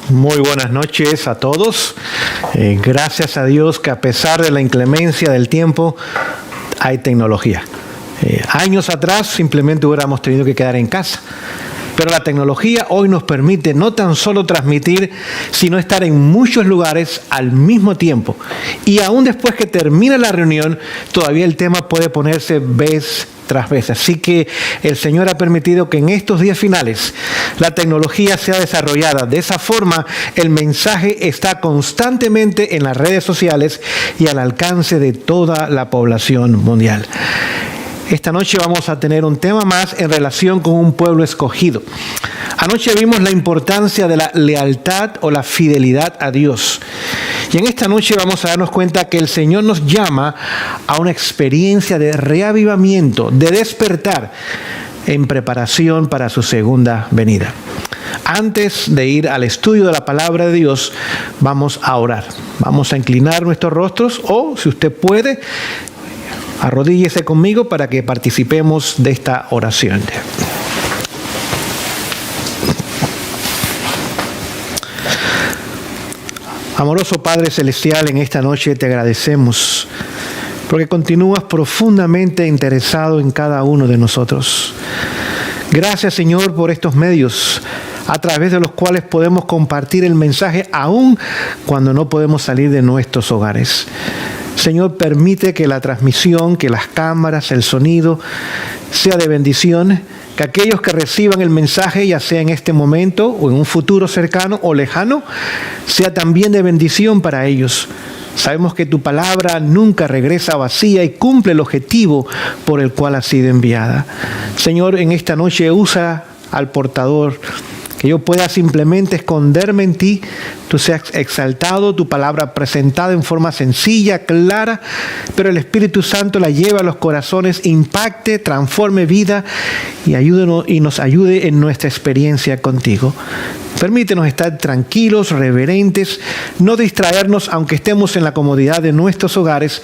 Muy buenas noches a todos. Gracias a Dios que a pesar de la inclemencia del tiempo, hay tecnología. Años atrás simplemente hubiéramos tenido que quedar en casa. Pero la tecnología hoy nos permite no tan solo transmitir, sino estar en muchos lugares al mismo tiempo. Y aún después que termine la reunión, todavía el tema puede ponerse vez tras vez. Así que el Señor ha permitido que en estos días finales la tecnología sea desarrollada. De esa forma, el mensaje está constantemente en las redes sociales y al alcance de toda la población mundial. Esta noche vamos a tener un tema más en relación con un pueblo escogido. Anoche vimos la importancia de la lealtad o la fidelidad a Dios. Y en esta noche vamos a darnos cuenta que el Señor nos llama a una experiencia de reavivamiento, de despertar en preparación para su segunda venida. Antes de ir al estudio de la palabra de Dios, vamos a orar. Vamos a inclinar nuestros rostros o, si usted puede, arrodíllese conmigo para que participemos de esta oración. Amoroso Padre Celestial, en esta noche te agradecemos porque continúas profundamente interesado en cada uno de nosotros. Gracias, Señor, por estos medios a través de los cuales podemos compartir el mensaje aún cuando no podemos salir de nuestros hogares. Señor, permite que la transmisión, que las cámaras, el sonido, sea de bendición, que aquellos que reciban el mensaje, ya sea en este momento o en un futuro cercano o lejano, sea también de bendición para ellos. Sabemos que tu palabra nunca regresa vacía y cumple el objetivo por el cual ha sido enviada. Señor, en esta noche usa al portador, que yo pueda simplemente esconderme en ti, tú seas exaltado, tu palabra presentada en forma sencilla, clara, pero el Espíritu Santo la lleva a los corazones, impacte, transforme vida y nos ayude en nuestra experiencia contigo. Permítenos estar tranquilos, reverentes, no distraernos aunque estemos en la comodidad de nuestros hogares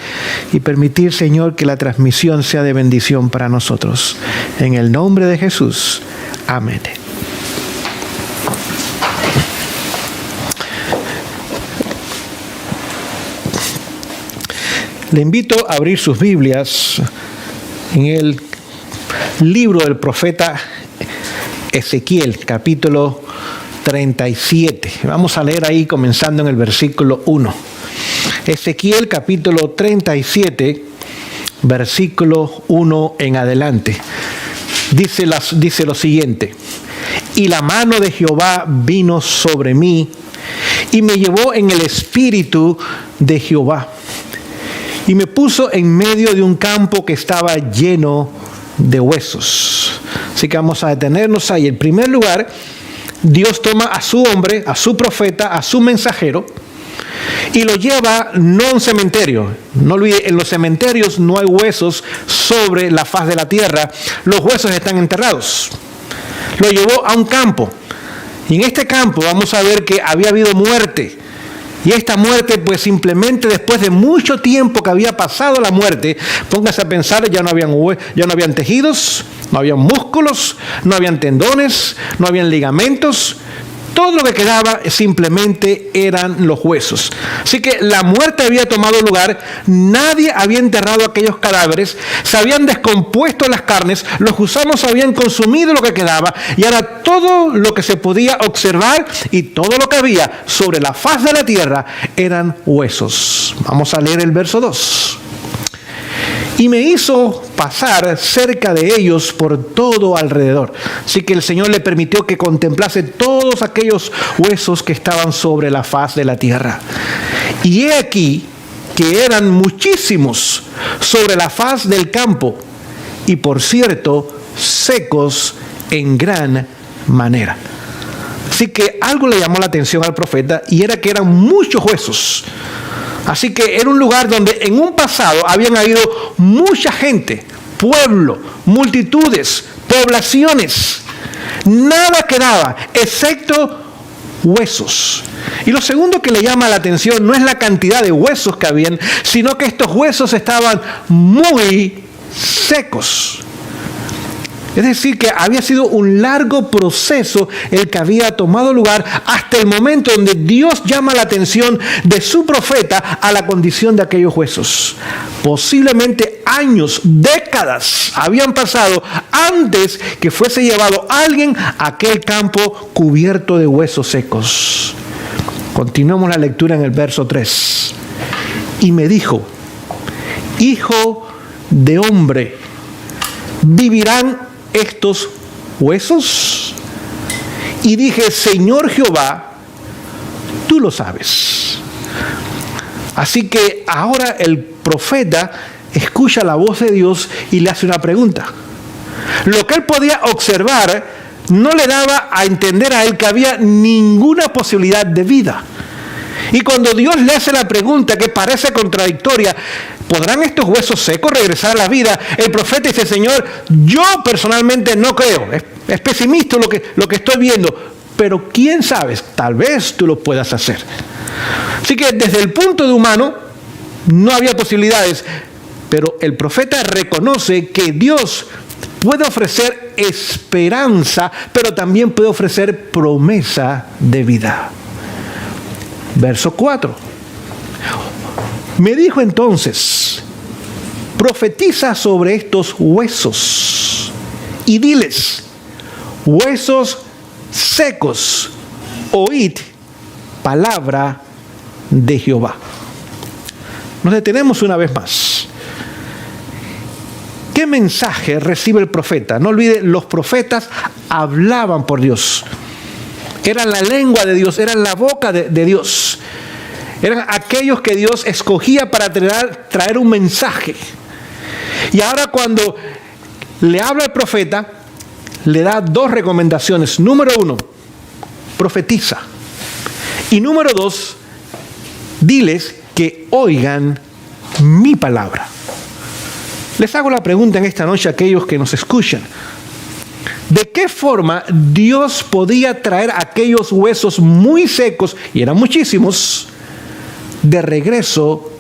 y permitir, Señor, que la transmisión sea de bendición para nosotros. En el nombre de Jesús. Amén. Le invito a abrir sus Biblias en el libro del profeta Ezequiel, capítulo 37. Vamos a leer ahí comenzando en el versículo 1. Ezequiel, capítulo 37, versículo 1 en adelante. Dice lo siguiente: y la mano de Jehová vino sobre mí y me llevó en el espíritu de Jehová. Y me puso en medio de un campo que estaba lleno de huesos. Así que vamos a detenernos ahí. En primer lugar, Dios toma a su hombre, a su profeta, a su mensajero, y lo lleva no a un cementerio. No olvide, en los cementerios no hay huesos sobre la faz de la tierra. Los huesos están enterrados. Lo llevó a un campo. Y en este campo vamos a ver que había habido muerte. Y esta muerte, pues simplemente después de mucho tiempo que había pasado la muerte, póngase a pensar, ya no habían tejidos, no habían músculos, no habían tendones, no habían ligamentos. Todo lo que quedaba simplemente eran los huesos. Así que la muerte había tomado lugar, nadie había enterrado aquellos cadáveres, se habían descompuesto las carnes, los gusanos habían consumido lo que quedaba y ahora todo lo que se podía observar y todo lo que había sobre la faz de la tierra eran huesos. Vamos a leer el verso 2. Y me hizo pasar cerca de ellos por todo alrededor. Así que el Señor le permitió que contemplase todos aquellos huesos que estaban sobre la faz de la tierra. Y he aquí que eran muchísimos sobre la faz del campo, y por cierto, secos en gran manera. Así que algo le llamó la atención al profeta, y era que eran muchos huesos. Así que era un lugar donde en un pasado habían habido mucha gente, pueblo, multitudes, poblaciones. Nada quedaba excepto huesos. Y lo segundo que le llama la atención no es la cantidad de huesos que habían, sino que estos huesos estaban muy secos. Es decir, que había sido un largo proceso el que había tomado lugar hasta el momento donde Dios llama la atención de su profeta a la condición de aquellos huesos. Posiblemente años, décadas habían pasado antes que fuese llevado alguien a aquel campo cubierto de huesos secos. Continuamos la lectura en el verso 3. Y me dijo: Hijo de hombre, ¿vivirán estos huesos? Y dije: Señor Jehová, tú lo sabes. Así que ahora el profeta escucha la voz de Dios y le hace una pregunta. Lo que él podía observar no le daba a entender a él que había ninguna posibilidad de vida. Y cuando Dios le hace la pregunta que parece contradictoria, ¿podrán estos huesos secos regresar a la vida? El profeta dice: Señor, yo personalmente no creo. Es pesimista lo que estoy viendo. Pero quién sabe, tal vez tú lo puedas hacer. Así que desde el punto de humano no había posibilidades. Pero el profeta reconoce que Dios puede ofrecer esperanza, pero también puede ofrecer promesa de vida. Verso 4. Me dijo entonces: profetiza sobre estos huesos y diles: huesos secos, oíd palabra de Jehová. Nos detenemos una vez más. ¿Qué mensaje recibe el profeta? No olvide, los profetas hablaban por Dios. Eran la lengua de Dios, eran la boca de Dios. Eran aquellos que Dios escogía para traer un mensaje. Y ahora cuando le habla al profeta, le da dos recomendaciones. Número 1, profetiza. Y número 2, diles que oigan mi palabra. Les hago la pregunta en esta noche a aquellos que nos escuchan. ¿De qué forma Dios podía traer aquellos huesos muy secos, y eran muchísimos, de regreso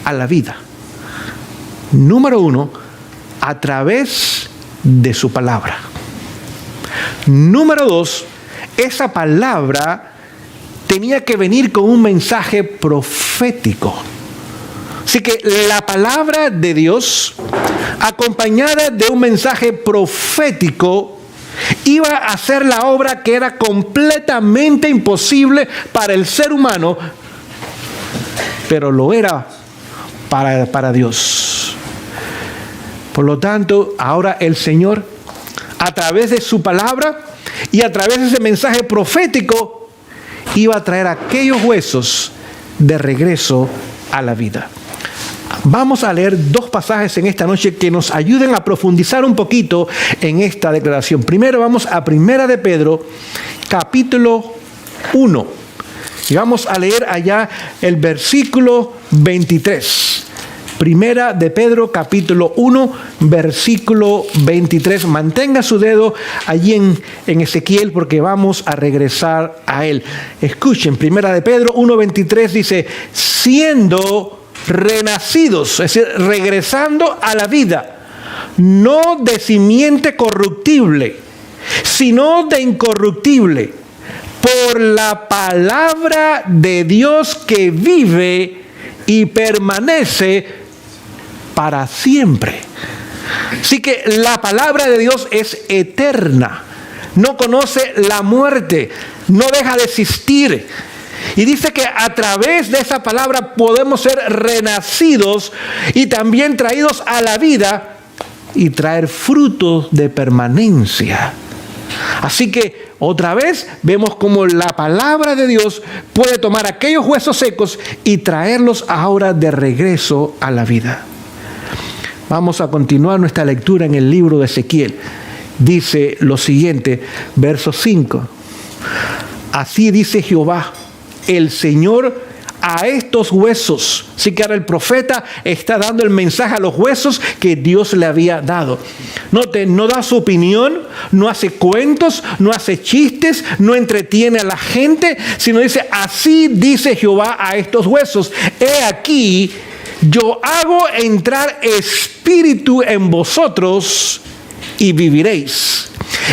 a la vida? Número 1, a través de su palabra. Número 2, esa palabra tenía que venir con un mensaje profético. Así que la palabra de Dios, acompañada de un mensaje profético, iba a hacer la obra que era completamente imposible para el ser humano, pero lo era para Dios. Por lo tanto, ahora el Señor, a través de su palabra y a través de ese mensaje profético, iba a traer aquellos huesos de regreso a la vida. Vamos a leer dos pasajes en esta noche que nos ayuden a profundizar un poquito en esta declaración. Primero vamos a Primera de Pedro, capítulo 1. Y vamos a leer allá el versículo 23. Primera de Pedro, capítulo 1, versículo 23. Mantenga su dedo allí en Ezequiel, porque vamos a regresar a él. Escuchen, Primera de Pedro 1, 23 dice: siendo renacidos, es decir, regresando a la vida, no de simiente corruptible, sino de incorruptible, por la palabra de Dios que vive y permanece para siempre. Así que la palabra de Dios es eterna, no conoce la muerte, no deja de existir. Y dice que a través de esa palabra podemos ser renacidos y también traídos a la vida y traer frutos de permanencia. Así que otra vez vemos cómo la palabra de Dios puede tomar aquellos huesos secos y traerlos ahora de regreso a la vida. Vamos a continuar nuestra lectura en el libro de Ezequiel. Dice lo siguiente, verso 5. Así dice Jehová, el Señor, a estos huesos. Así que ahora el profeta está dando el mensaje a los huesos que Dios le había dado. Note, no da su opinión, no hace cuentos, no hace chistes, no entretiene a la gente, sino dice, así dice Jehová a estos huesos. He aquí, yo hago entrar espíritu en vosotros y viviréis.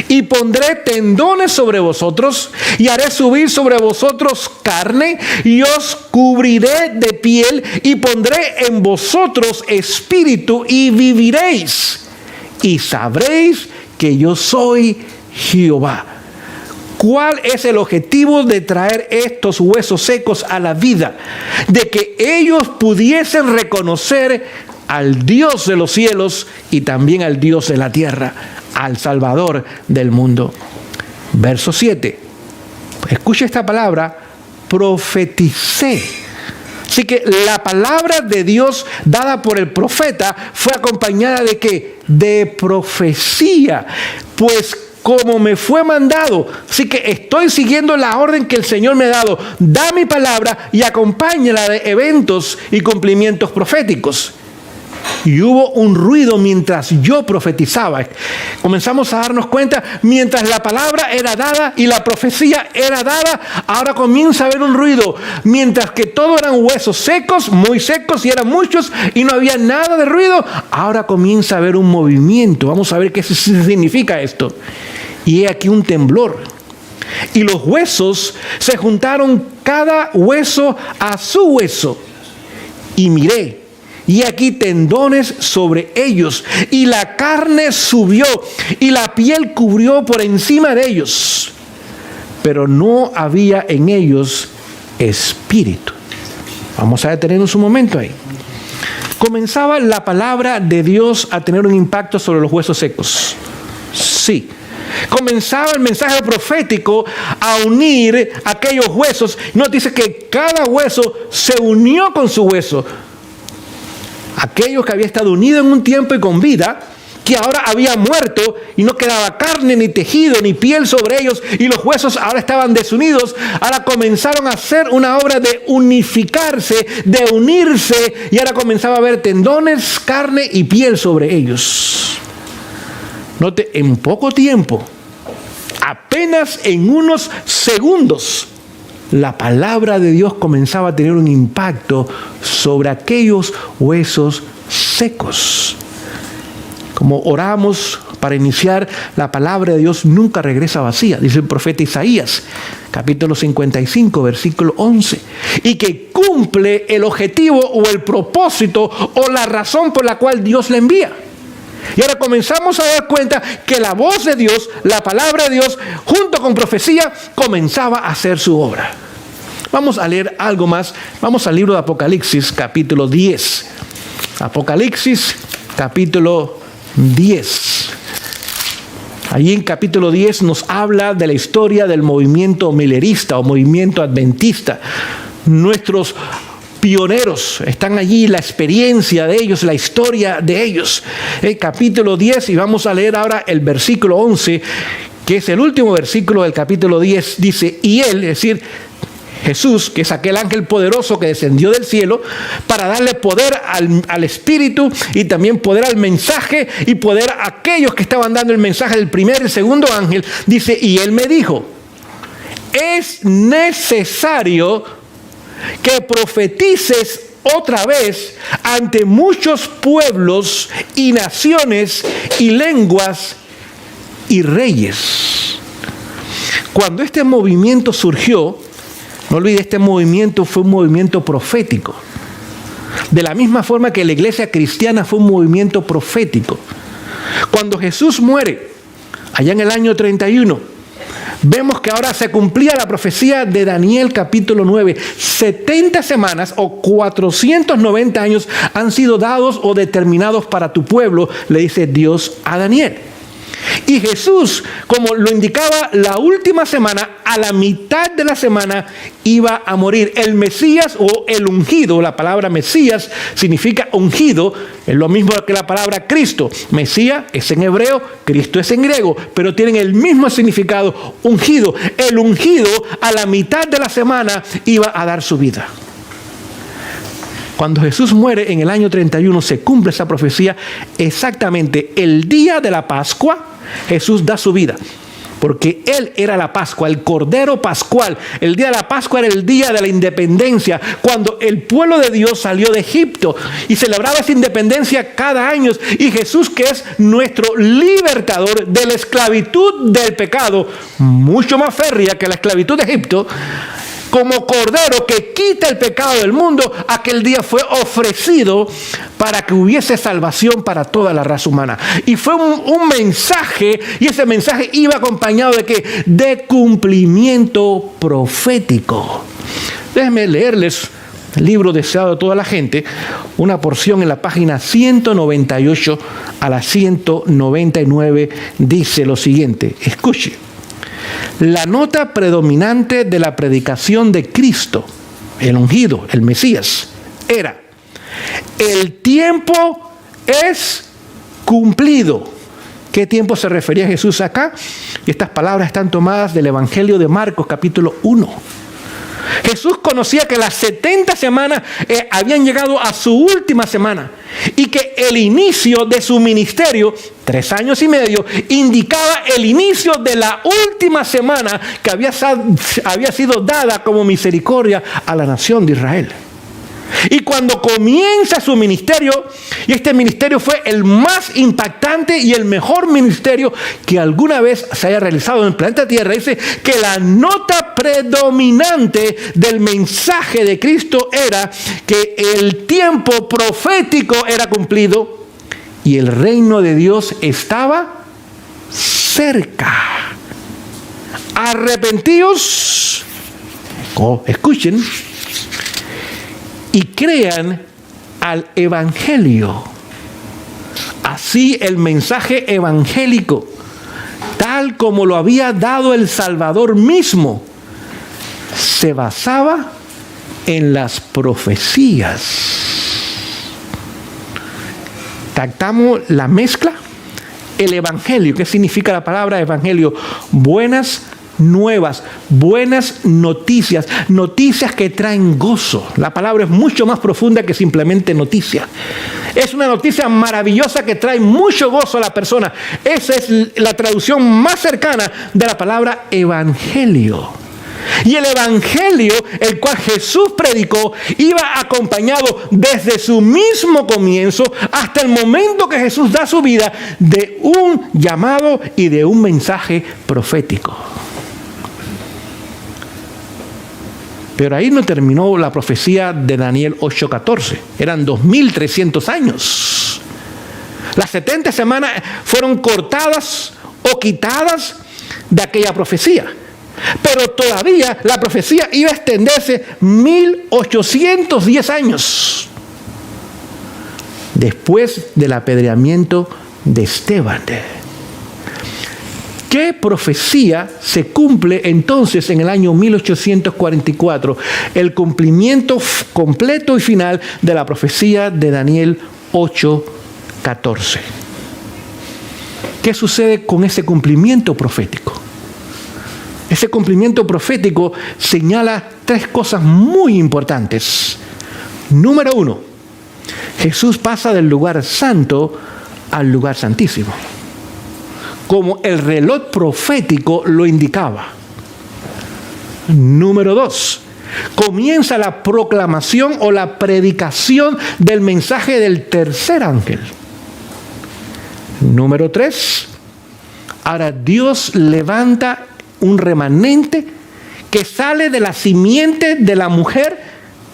Y pondré tendones sobre vosotros y haré subir sobre vosotros carne y os cubriré de piel y pondré en vosotros espíritu y viviréis. Y sabréis que yo soy Jehová. ¿Cuál es el objetivo de traer estos huesos secos a la vida? De que ellos pudiesen reconocer al Dios de los cielos y también al Dios de la tierra, al Salvador del mundo. Verso 7. Escucha esta palabra, profeticé. Así que la palabra de Dios dada por el profeta fue acompañada de ¿qué? De profecía. Pues como me fue mandado, así que estoy siguiendo la orden que el Señor me ha dado. Da mi palabra y acompáñala de eventos y cumplimientos proféticos. Y hubo un ruido mientras yo profetizaba. Comenzamos a darnos cuenta, mientras la palabra era dada y la profecía era dada, ahora comienza a haber un ruido. Mientras que todo eran huesos secos, muy secos, y eran muchos, y no había nada de ruido, ahora comienza a haber un movimiento. Vamos a ver qué significa esto. Y he aquí un temblor. Y los huesos se juntaron cada hueso a su hueso. Y miré. Y aquí tendones sobre ellos, y la carne subió, y la piel cubrió por encima de ellos, pero no había en ellos espíritu. Vamos a detenernos un momento ahí. ¿Comenzaba la palabra de Dios a tener un impacto sobre los huesos secos? Sí. Comenzaba el mensaje profético a unir aquellos huesos. Nos dice que cada hueso se unió con su hueso. Aquellos que había estado unidos en un tiempo y con vida, que ahora había muerto y no quedaba carne, ni tejido, ni piel sobre ellos, y los huesos ahora estaban desunidos, ahora comenzaron a hacer una obra de unificarse, de unirse, y ahora comenzaba a haber tendones, carne y piel sobre ellos. Note, en poco tiempo, apenas en unos segundos, la palabra de Dios comenzaba a tener un impacto sobre aquellos huesos secos. Como oramos para iniciar, la palabra de Dios nunca regresa vacía, dice el profeta Isaías, capítulo 55, versículo 11, y que cumple el objetivo o el propósito o la razón por la cual Dios le envía. Y ahora comenzamos a dar cuenta que la voz de Dios, la palabra de Dios, junto con profecía, comenzaba a hacer su obra. Vamos a leer algo más. Vamos al libro de Apocalipsis, capítulo 10. Apocalipsis, capítulo 10. Allí en capítulo 10 nos habla de la historia del movimiento milerista o movimiento adventista. Nuestros pioneros están allí, la experiencia de ellos, la historia de ellos. El capítulo 10, y vamos a leer ahora el versículo 11, que es el último versículo del capítulo 10, dice, y él, es decir, Jesús, que es aquel ángel poderoso que descendió del cielo para darle poder al Espíritu y también poder al mensaje y poder a aquellos que estaban dando el mensaje del primer y el segundo ángel, dice, y él me dijo, es necesario que profetices otra vez ante muchos pueblos y naciones y lenguas y reyes. Cuando este movimiento surgió, no olvide, este movimiento fue un movimiento profético. De la misma forma que la iglesia cristiana fue un movimiento profético. Cuando Jesús muere, allá en el año 31, vemos que ahora se cumplía la profecía de Daniel capítulo 9. 70 semanas o 490 años han sido dados o determinados para tu pueblo, le dice Dios a Daniel. Y Jesús, como lo indicaba la última semana, a la mitad de la semana iba a morir. El Mesías o el ungido, la palabra Mesías significa ungido, es lo mismo que la palabra Cristo. Mesías es en hebreo, Cristo es en griego, pero tienen el mismo significado, ungido. El ungido a la mitad de la semana iba a dar su vida. Cuando Jesús muere en el año 31, se cumple esa profecía. Exactamente el día de la Pascua, Jesús da su vida. Porque Él era la Pascua, el Cordero Pascual. El día de la Pascua era el día de la independencia, cuando el pueblo de Dios salió de Egipto y celebraba esa independencia cada año. Y Jesús, que es nuestro libertador de la esclavitud del pecado, mucho más férrea que la esclavitud de Egipto, como Cordero que quita el pecado del mundo, aquel día fue ofrecido para que hubiese salvación para toda la raza humana. Y fue un mensaje, y ese mensaje iba acompañado de ¿qué? De cumplimiento profético. Déjenme leerles el libro deseado de toda la gente, una porción en la página 198 a la 199, dice lo siguiente. Escuche. La nota predominante de la predicación de Cristo, el ungido, el Mesías, era: el tiempo es cumplido. ¿Qué tiempo se refería Jesús acá? Y estas palabras están tomadas del Evangelio de Marcos, capítulo 1. Jesús conocía que las 70 semanas habían llegado a su última semana y que el inicio de su ministerio, 3 años y medio, indicaba el inicio de la última semana que había sido dada como misericordia a la nación de Israel. Y cuando comienza su ministerio, y este ministerio fue el más impactante y el mejor ministerio que alguna vez se haya realizado en el planeta Tierra, dice que la nota predominante del mensaje de Cristo era que el tiempo profético era cumplido y el reino de Dios estaba cerca. Arrepentíos, escuchen, y crean al Evangelio. Así el mensaje evangélico, tal como lo había dado el Salvador mismo, se basaba en las profecías. Captamos la mezcla. El Evangelio, ¿qué significa la palabra Evangelio? Buenas nuevas, buenas noticias, noticias que traen gozo. La palabra es mucho más profunda que simplemente noticia. Es una noticia maravillosa que trae mucho gozo a la persona. Esa es la traducción más cercana de la palabra evangelio. Y el evangelio, el cual Jesús predicó, iba acompañado desde su mismo comienzo hasta el momento que Jesús da su vida de un llamado y de un mensaje profético. Pero ahí no terminó la profecía de Daniel 8:14. Eran 2300 años. Las 70 semanas fueron cortadas o quitadas de aquella profecía. Pero todavía la profecía iba a extenderse 1810 años después del apedreamiento de Esteban. ¿Qué profecía se cumple entonces en el año 1844? El cumplimiento completo y final de la profecía de Daniel 8:14. ¿Qué sucede con ese cumplimiento profético? Ese cumplimiento profético señala 3 cosas muy importantes. Número 1, Jesús pasa del lugar santo al lugar santísimo, como el reloj profético lo indicaba. Número 2, comienza la proclamación o la predicación del mensaje del tercer ángel. Número 3, ahora Dios levanta un remanente que sale de la simiente de la mujer,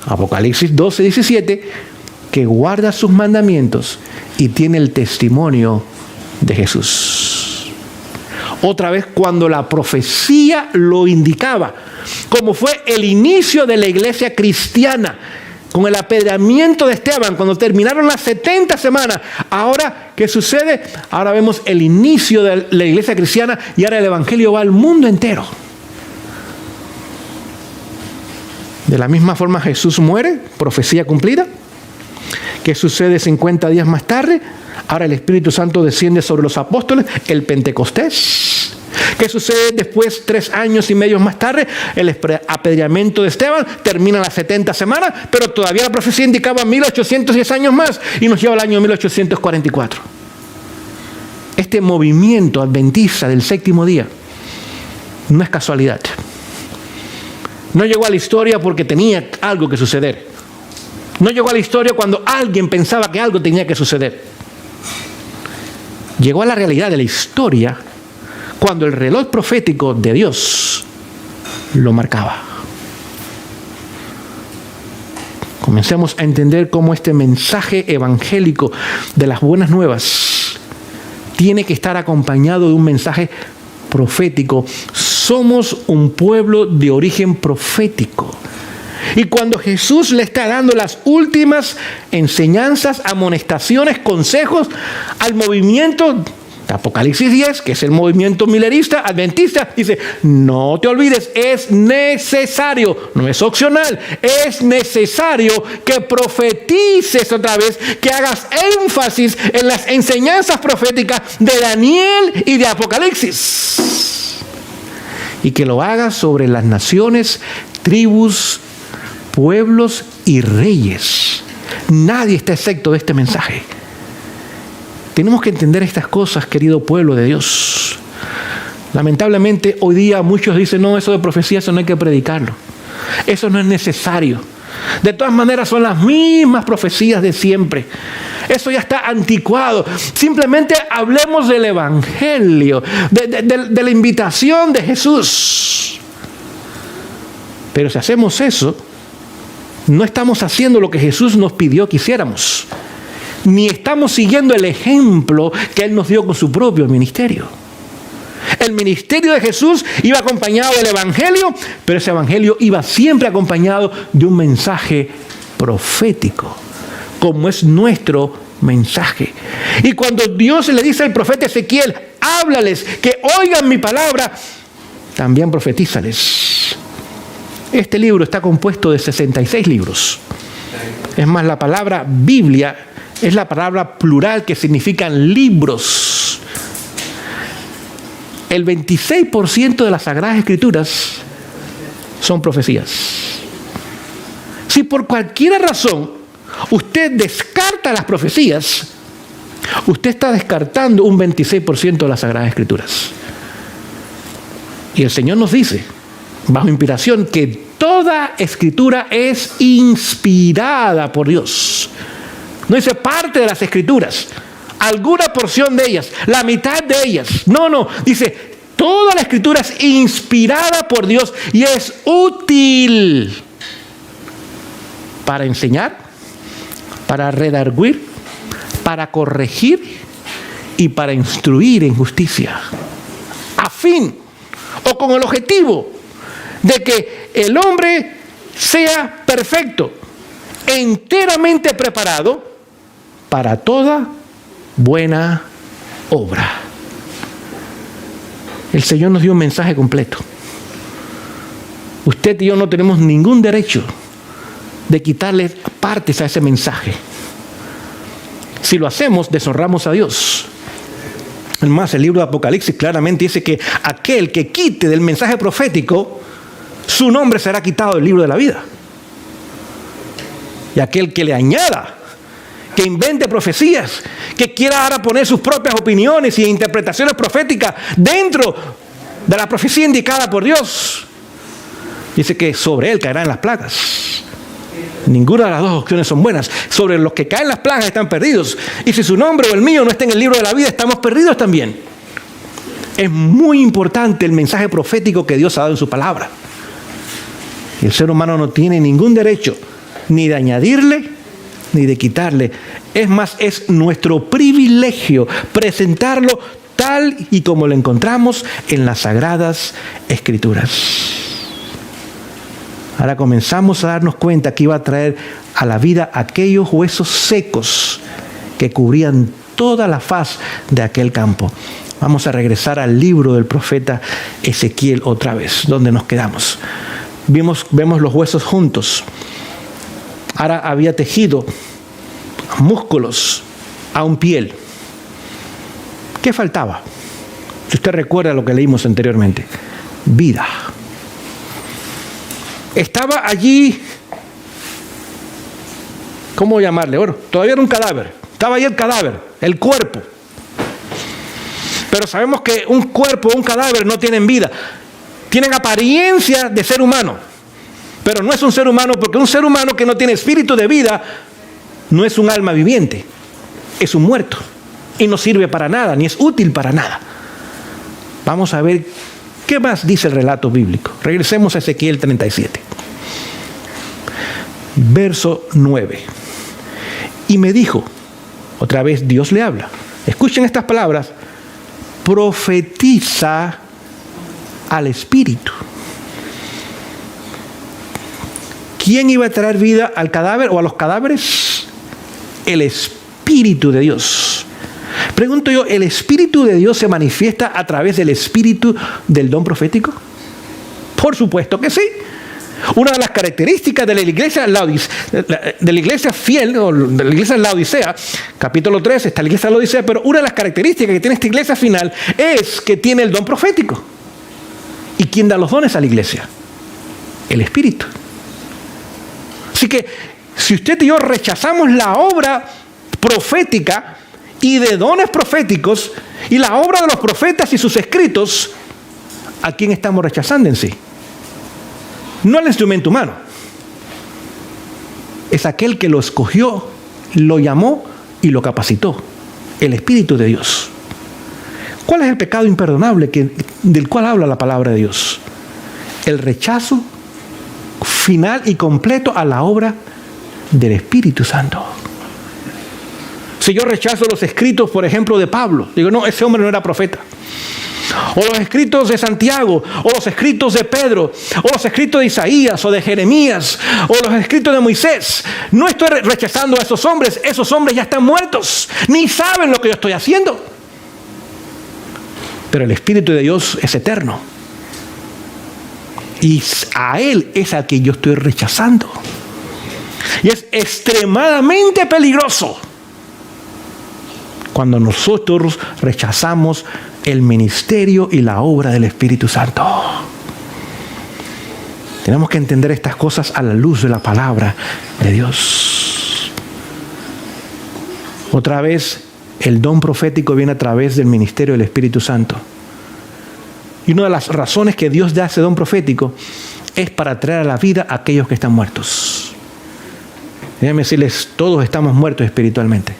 Apocalipsis 12:17, que guarda sus mandamientos y tiene el testimonio de Jesús. Otra vez, cuando la profecía lo indicaba, como fue el inicio de la iglesia cristiana, con el apedreamiento de Esteban, cuando terminaron las 70 semanas, ahora, ¿qué sucede? Ahora vemos el inicio de la iglesia cristiana y ahora el evangelio va al mundo entero. De la misma forma Jesús muere, profecía cumplida. ¿Qué sucede 50 días más tarde? Ahora el Espíritu Santo desciende sobre los apóstoles, el Pentecostés. ¿Qué sucede después, 3 años y medio más tarde? El apedreamiento de Esteban termina en las 70 semanas, pero todavía la profecía indicaba 1810 años más y nos lleva al año 1844. Este movimiento adventista del séptimo día no es casualidad. No llegó a la historia porque tenía algo que suceder. No llegó a la historia cuando alguien pensaba que algo tenía que suceder. Llegó a la realidad de la historia cuando el reloj profético de Dios lo marcaba. Comencemos a entender cómo este mensaje evangélico de las buenas nuevas tiene que estar acompañado de un mensaje profético. Somos un pueblo de origen profético. Y cuando Jesús le está dando las últimas enseñanzas, amonestaciones, consejos al movimiento de Apocalipsis 10, que es el movimiento milerista, adventista, dice, no te olvides, es necesario, no es opcional, es necesario que profetices otra vez, que hagas énfasis en las enseñanzas proféticas de Daniel y de Apocalipsis. Y que lo hagas sobre las naciones, tribus, pueblos y reyes. Nadie está exento de este mensaje. Tenemos que entender estas cosas, querido pueblo de Dios. Lamentablemente, hoy día muchos dicen, no, eso de profecía, eso no hay que predicarlo. Eso no es necesario. De todas maneras, son las mismas profecías de siempre. Eso ya está anticuado. Simplemente hablemos del Evangelio, de la invitación de Jesús. Pero si hacemos eso, no estamos haciendo lo que Jesús nos pidió que hiciéramos, ni estamos siguiendo el ejemplo que Él nos dio con su propio ministerio. El ministerio de Jesús iba acompañado del Evangelio, pero ese Evangelio iba siempre acompañado de un mensaje profético, como es nuestro mensaje. Y cuando Dios le dice al profeta Ezequiel, háblales, que oigan mi palabra, también profetízales. Este libro está compuesto de 66 libros. Es más, la palabra Biblia es la palabra plural que significan libros. El 26% de las Sagradas Escrituras son profecías. Si por cualquier razón usted descarta las profecías, usted está descartando un 26% de las Sagradas Escrituras. Y el Señor nos dice, bajo inspiración, que toda escritura es inspirada por Dios. No dice parte de las escrituras, alguna porción de ellas, la mitad de ellas. No, dice toda la escritura es inspirada por Dios y es útil para enseñar, para redarguir, para corregir y para instruir en justicia, a fin o con el objetivo de que el hombre sea perfecto, enteramente preparado para toda buena obra. El Señor nos dio un mensaje completo. Usted y yo no tenemos ningún derecho de quitarle partes a ese mensaje. Si lo hacemos, deshonramos a Dios. Además, el libro de Apocalipsis claramente dice que aquel que quite del mensaje profético, su nombre será quitado del libro de la vida. Y aquel que le añada, que invente profecías, que quiera ahora poner sus propias opiniones y interpretaciones proféticas dentro de la profecía indicada por Dios, dice que sobre él caerán las plagas. Ninguna de las dos opciones son buenas. Sobre los que caen las plagas están perdidos. Y si su nombre o el mío no está en el libro de la vida, estamos perdidos también. Es muy importante el mensaje profético que Dios ha dado en su palabra. Y el ser humano no tiene ningún derecho ni de añadirle ni de quitarle. Es más, es nuestro privilegio presentarlo tal y como lo encontramos en las Sagradas Escrituras. Ahora comenzamos a darnos cuenta que iba a traer a la vida aquellos huesos secos que cubrían toda la faz de aquel campo. Vamos a regresar al libro del profeta Ezequiel otra vez, donde nos quedamos. Vemos los huesos juntos. Ahora había tejido músculos a un piel. ¿Qué faltaba? Si usted recuerda lo que leímos anteriormente. Vida. Estaba allí, ¿cómo llamarle? Bueno, todavía era un cadáver. Estaba ahí el cadáver, el cuerpo. Pero sabemos que un cuerpo, un cadáver no tienen vida. Tienen apariencia de ser humano. Pero no es un ser humano, porque un ser humano que no tiene espíritu de vida no es un alma viviente. Es un muerto. Y no sirve para nada, ni es útil para nada. Vamos a ver qué más dice el relato bíblico. Regresemos a Ezequiel 37. Verso 9. Y me dijo, otra vez Dios le habla. Escuchen estas palabras. Profetiza al espíritu. ¿Quién iba a traer vida al cadáver o a los cadáveres? El Espíritu de Dios. Pregunto yo, ¿el Espíritu de Dios se manifiesta a través del espíritu del don profético? Por supuesto que sí. Una de las características de la iglesia fiel, o de la iglesia de la Odisea, capítulo 3, está la iglesia de la Odisea, pero una de las características que tiene esta iglesia final es que tiene el don profético. ¿Y quién da los dones a la iglesia? El Espíritu. Así que, si usted y yo rechazamos la obra profética y de dones proféticos y la obra de los profetas y sus escritos, ¿a quién estamos rechazando en sí? No el instrumento humano. Es aquel que lo escogió, lo llamó y lo capacitó. El Espíritu de Dios. ¿Cuál es el pecado imperdonable del cual habla la palabra de Dios? El rechazo final y completo a la obra del Espíritu Santo. Si yo rechazo los escritos, por ejemplo, de Pablo, digo, no, ese hombre no era profeta. O los escritos de Santiago, o los escritos de Pedro, o los escritos de Isaías, o de Jeremías, o los escritos de Moisés. No estoy rechazando a esos hombres ya están muertos, ni saben lo que yo estoy haciendo. Pero el Espíritu de Dios es eterno. Y a Él es al que yo estoy rechazando. Y es extremadamente peligroso cuando nosotros rechazamos el ministerio y la obra del Espíritu Santo. Tenemos que entender estas cosas a la luz de la palabra de Dios. Otra vez, el don profético viene a través del ministerio del Espíritu Santo. Y una de las razones que Dios da ese don profético es para traer a la vida a aquellos que están muertos. Déjenme decirles, todos estamos muertos espiritualmente.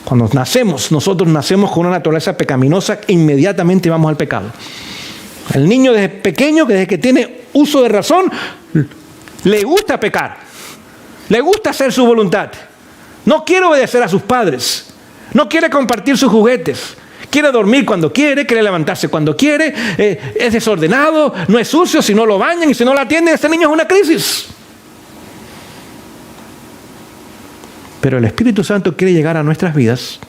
Cuando nacemos, nosotros nacemos con una naturaleza pecaminosa, inmediatamente vamos al pecado. El niño desde pequeño, desde que tiene uso de razón, le gusta pecar. Le gusta hacer su voluntad. No quiere obedecer a sus padres. No quiere compartir sus juguetes. Quiere dormir cuando quiere levantarse cuando quiere. Es desordenado, no es sucio. Si no lo bañan y si no lo atienden, este niño es una crisis. Pero el Espíritu Santo quiere llegar a nuestras vidas,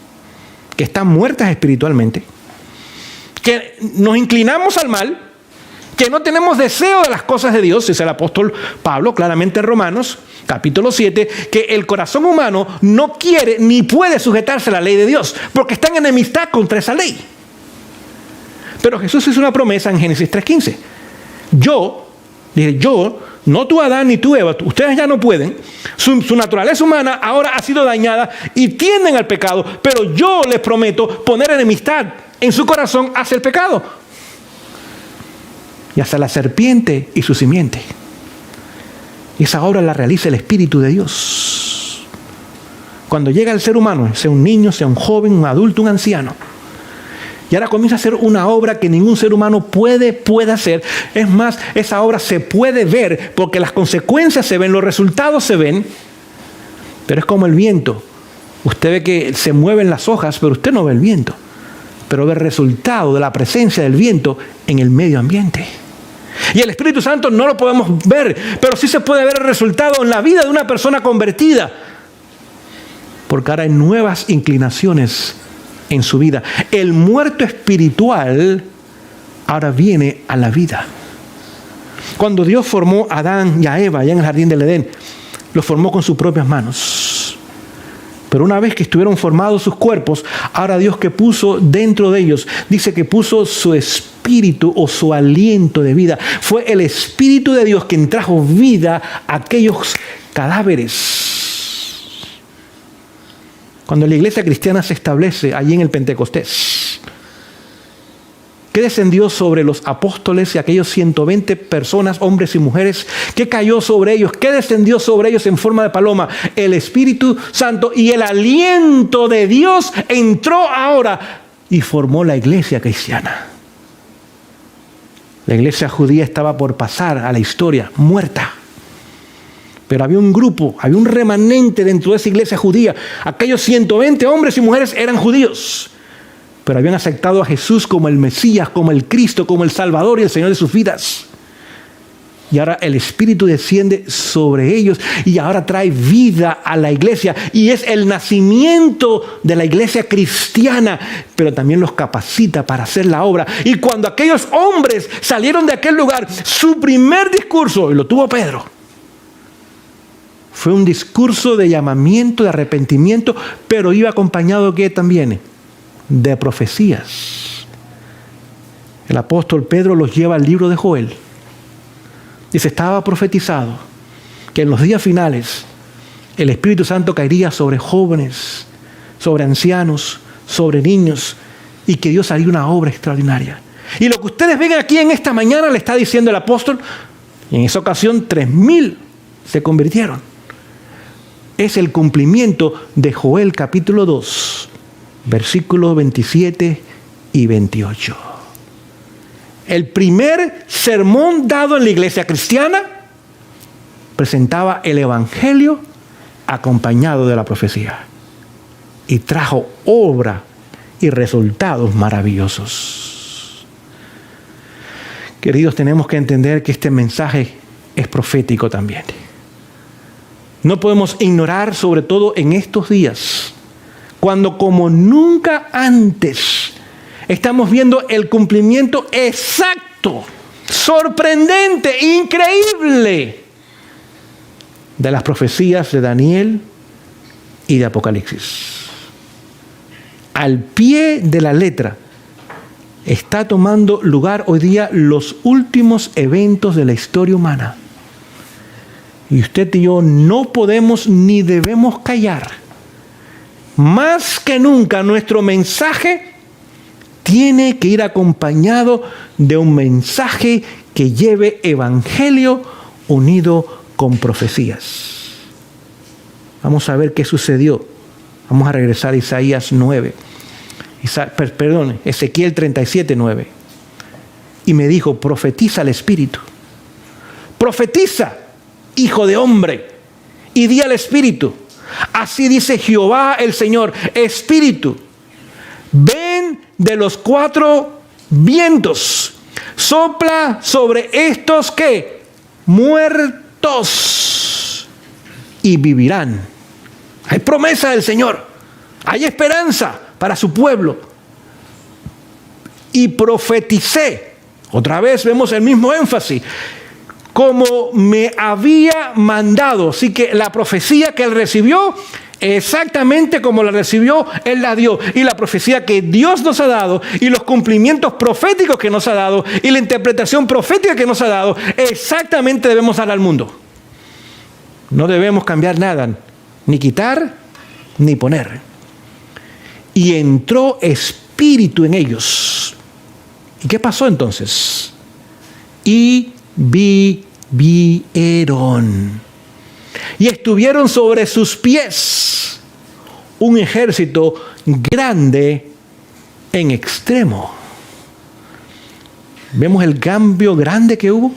que están muertas espiritualmente, que nos inclinamos al mal, que no tenemos deseo de las cosas de Dios, dice el apóstol Pablo claramente en Romanos, capítulo 7, que el corazón humano no quiere ni puede sujetarse a la ley de Dios, porque está en enemistad contra esa ley. Pero Jesús hizo una promesa en Génesis 3:15. Yo, no tú Adán ni tú Eva, ustedes ya no pueden, su naturaleza humana ahora ha sido dañada y tienden al pecado, pero yo les prometo poner enemistad en su corazón hacia el pecado y hacia la serpiente y su simiente. Y esa obra la realiza el Espíritu de Dios. Cuando llega el ser humano, sea un niño, sea un joven, un adulto, un anciano, y ahora comienza a hacer una obra que ningún ser humano puede hacer. Es más, esa obra se puede ver porque las consecuencias se ven, los resultados se ven. Pero es como el viento. Usted ve que se mueven las hojas, pero usted no ve el viento. Pero ve el resultado de la presencia del viento en el medio ambiente. Y el Espíritu Santo no lo podemos ver, pero sí se puede ver el resultado en la vida de una persona convertida. Porque ahora hay nuevas inclinaciones en su vida. El muerto espiritual ahora viene a la vida. Cuando Dios formó a Adán y a Eva allá en el jardín del Edén, los formó con sus propias manos. Pero una vez que estuvieron formados sus cuerpos, ahora Dios que puso dentro de ellos, dice que puso su espíritu o su aliento de vida. Fue el Espíritu de Dios quien trajo vida a aquellos cadáveres. Cuando la iglesia cristiana se establece allí en el Pentecostés, ¿qué descendió sobre los apóstoles y aquellos 120 personas, hombres y mujeres? ¿Qué cayó sobre ellos? ¿Qué descendió sobre ellos en forma de paloma? El Espíritu Santo, y el aliento de Dios entró ahora y formó la iglesia cristiana. La iglesia judía estaba por pasar a la historia, muerta. Pero había un grupo, había un remanente dentro de esa iglesia judía. Aquellos 120 hombres y mujeres eran judíos, pero habían aceptado a Jesús como el Mesías, como el Cristo, como el Salvador y el Señor de sus vidas. Y ahora el Espíritu desciende sobre ellos y ahora trae vida a la iglesia. Y es el nacimiento de la iglesia cristiana, pero también los capacita para hacer la obra. Y cuando aquellos hombres salieron de aquel lugar, su primer discurso, y lo tuvo Pedro, fue un discurso de llamamiento, de arrepentimiento, pero iba acompañado ¿qué también? De profecías. El apóstol Pedro los lleva al libro de Joel. Dice, estaba profetizado que en los días finales el Espíritu Santo caería sobre jóvenes, sobre ancianos, sobre niños, y que Dios haría una obra extraordinaria. Y lo que ustedes ven aquí en esta mañana le está diciendo el apóstol, y en esa ocasión 3,000 se convirtieron. Es el cumplimiento de Joel capítulo 2, versículos 27 y 28. El primer sermón dado en la iglesia cristiana presentaba el evangelio acompañado de la profecía y trajo obra y resultados maravillosos. Queridos, tenemos que entender que este mensaje es profético también. No podemos ignorar, sobre todo en estos días, cuando como nunca antes estamos viendo el cumplimiento exacto, sorprendente, increíble de las profecías de Daniel y de Apocalipsis. Al pie de la letra está tomando lugar hoy día los últimos eventos de la historia humana. Y usted y yo no podemos ni debemos callar. Más que nunca nuestro mensaje tiene que ir acompañado de un mensaje que lleve evangelio unido con profecías. Vamos a ver qué sucedió. Vamos a regresar a Isaías 9. Ezequiel 37, 9. Y me dijo, profetiza al Espíritu. Profetiza, hijo de hombre, y di al Espíritu. Así dice Jehová el Señor, Espíritu, ven de los 4 vientos, sopla sobre estos que muertos y vivirán. Hay promesa del Señor, hay esperanza para su pueblo. Y profeticé, otra vez vemos el mismo énfasis, como me había mandado. Así que la profecía que él recibió, exactamente como la recibió, él la dio. Y la profecía que Dios nos ha dado, y los cumplimientos proféticos que nos ha dado, y la interpretación profética que nos ha dado, exactamente debemos dar al mundo. No debemos cambiar nada, ni quitar, ni poner. Y entró espíritu en ellos. ¿Y qué pasó entonces? Y vivieron. Y estuvieron sobre sus pies un ejército grande en extremo. Vemos el cambio grande que hubo.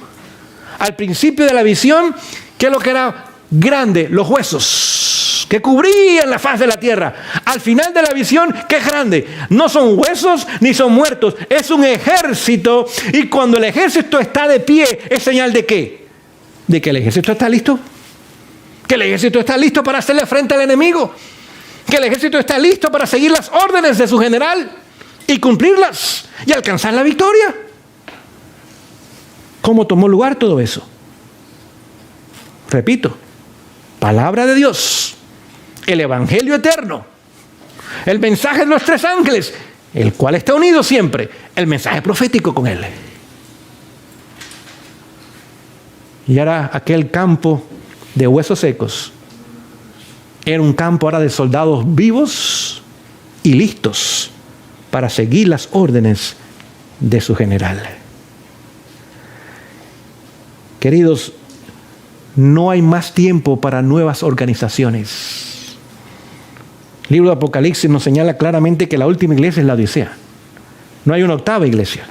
Al principio de la visión, ¿qué es lo que era grande? Los huesos que cubrían la faz de la tierra. Al final de la visión, ¿qué es grande? No son huesos ni son muertos, es un ejército. Y cuando el ejército está de pie, ¿es señal de qué? De que el ejército está listo. Que el ejército está listo para hacerle frente al enemigo. Que el ejército está listo para seguir las órdenes de su general y cumplirlas y alcanzar la victoria. ¿Cómo tomó lugar todo eso? Repito, palabra de Dios, el evangelio eterno, el mensaje de los 3 ángeles, el cual está unido siempre, el mensaje profético con él. Y ahora aquel campo de huesos secos era un campo ahora de soldados vivos y listos para seguir las órdenes de su general. Queridos, no hay más tiempo para nuevas organizaciones. El libro de Apocalipsis nos señala claramente que la última iglesia es la Odisea. No hay una octava iglesia.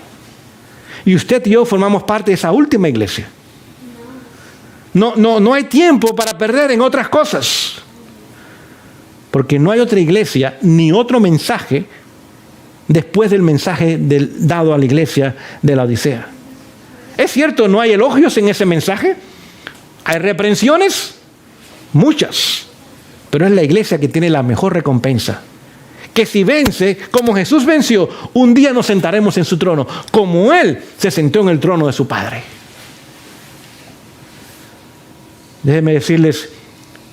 Y usted y yo formamos parte de esa última iglesia. No hay tiempo para perder en otras cosas. Porque no hay otra iglesia ni otro mensaje después del mensaje dado a la iglesia de la Odisea. Es cierto, no hay elogios en ese mensaje. Hay reprensiones, muchas. Pero es la iglesia que tiene la mejor recompensa. Que si vence, como Jesús venció, un día nos sentaremos en su trono, como Él se sentó en el trono de su Padre. Déjenme decirles,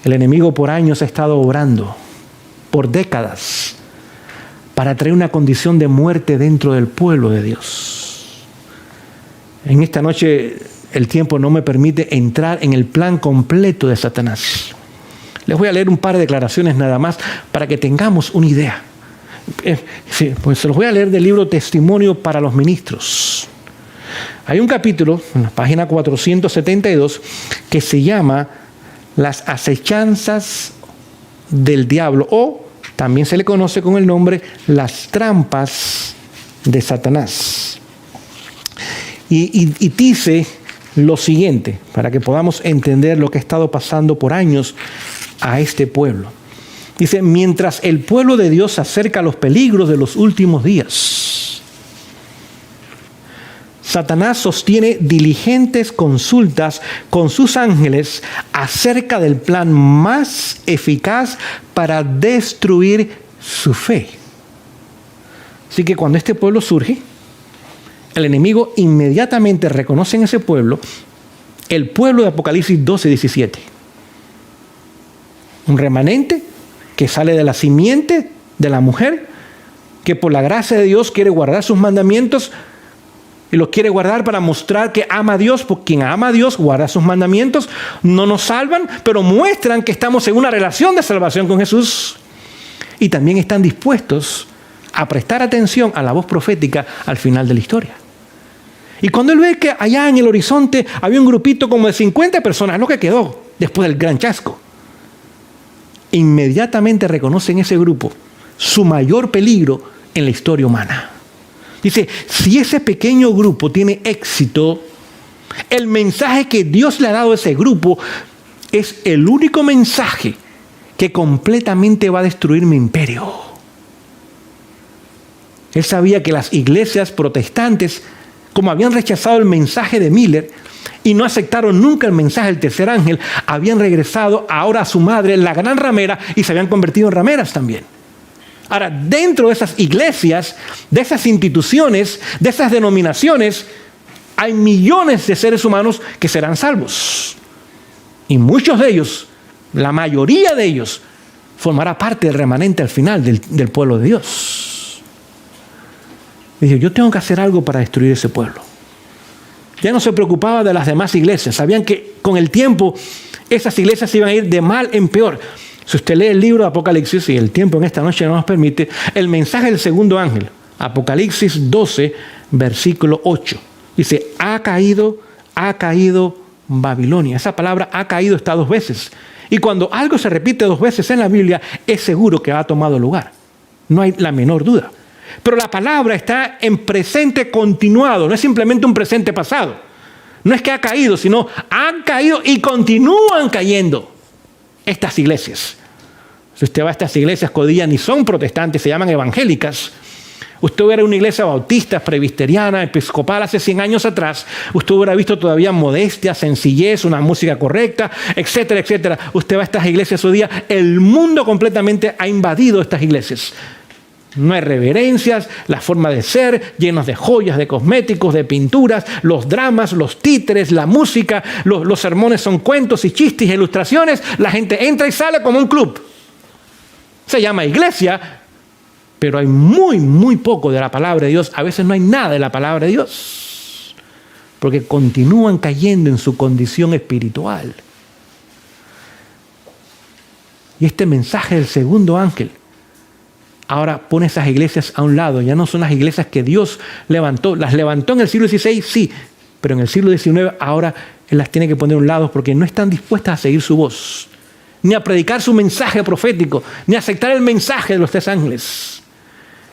el enemigo por años ha estado obrando, por décadas, para traer una condición de muerte dentro del pueblo de Dios. En esta noche el tiempo no me permite entrar en el plan completo de Satanás. Les voy a leer un par de declaraciones nada más para que tengamos una idea. Pues se los voy a leer del libro Testimonio para los Ministros. Hay un capítulo, en la página 472, que se llama Las acechanzas del diablo, o también se le conoce con el nombre Las trampas de Satanás. Y dice lo siguiente, para que podamos entender lo que ha estado pasando por años a este pueblo. Dice, mientras el pueblo de Dios se acerca a los peligros de los últimos días, Satanás sostiene diligentes consultas con sus ángeles acerca del plan más eficaz para destruir su fe. Así que cuando este pueblo surge, el enemigo inmediatamente reconoce en ese pueblo el pueblo de Apocalipsis 12:17. Un remanente que sale de la simiente de la mujer, que por la gracia de Dios quiere guardar sus mandamientos y los quiere guardar para mostrar que ama a Dios, porque quien ama a Dios guarda sus mandamientos. No nos salvan, pero muestran que estamos en una relación de salvación con Jesús. Y también están dispuestos a prestar atención a la voz profética al final de la historia. Y cuando él ve que allá en el horizonte había un grupito como de 50 personas, lo que quedó después del gran chasco, inmediatamente reconoce en ese grupo su mayor peligro en la historia humana. Dice, si ese pequeño grupo tiene éxito, el mensaje que Dios le ha dado a ese grupo es el único mensaje que completamente va a destruir mi imperio. Él sabía que las iglesias protestantes, como habían rechazado el mensaje de Miller y no aceptaron nunca el mensaje del tercer ángel, habían regresado ahora a su madre, la gran ramera, y se habían convertido en rameras también. Ahora, dentro de esas iglesias, de esas instituciones, de esas denominaciones, hay millones de seres humanos que serán salvos. Y muchos de ellos, la mayoría de ellos, formará parte del remanente al final del pueblo de Dios. Dice, yo tengo que hacer algo para destruir ese pueblo. Ya no se preocupaba de las demás iglesias. Sabían que con el tiempo esas iglesias iban a ir de mal en peor. Si usted lee el libro de Apocalipsis, y el tiempo en esta noche no nos permite, el mensaje del segundo ángel, Apocalipsis 12, versículo 8, dice, ha caído Babilonia. Esa palabra ha caído está 2 veces. Y cuando algo se repite 2 veces en la Biblia, es seguro que ha tomado lugar. No hay la menor duda. Pero la palabra está en presente continuado, no es simplemente un presente pasado. No es que ha caído, sino han caído y continúan cayendo estas iglesias. Si usted va a estas iglesias que hoy día ni son protestantes, se llaman evangélicas. Usted hubiera una iglesia bautista, presbiteriana, episcopal hace 100 años atrás, usted hubiera visto todavía modestia, sencillez, una música correcta, etcétera, etcétera. Usted va a estas iglesias hoy día, el mundo completamente ha invadido estas iglesias. No hay reverencias, la forma de ser, llenos de joyas, de cosméticos, de pinturas, los dramas, los títeres, la música, los sermones son cuentos y chistes, ilustraciones. La gente entra y sale como un club. Se llama iglesia, pero hay muy poco de la palabra de Dios. A veces no hay nada de la palabra de Dios, porque continúan cayendo en su condición espiritual. Y este mensaje del segundo ángel ahora pone esas iglesias a un lado. Ya no son las iglesias que Dios levantó. Las levantó en el siglo XVI, sí, pero en el siglo XIX ahora Él las tiene que poner a un lado porque no están dispuestas a seguir su voz, ni a predicar su mensaje profético, ni a aceptar el mensaje de los 3 ángeles.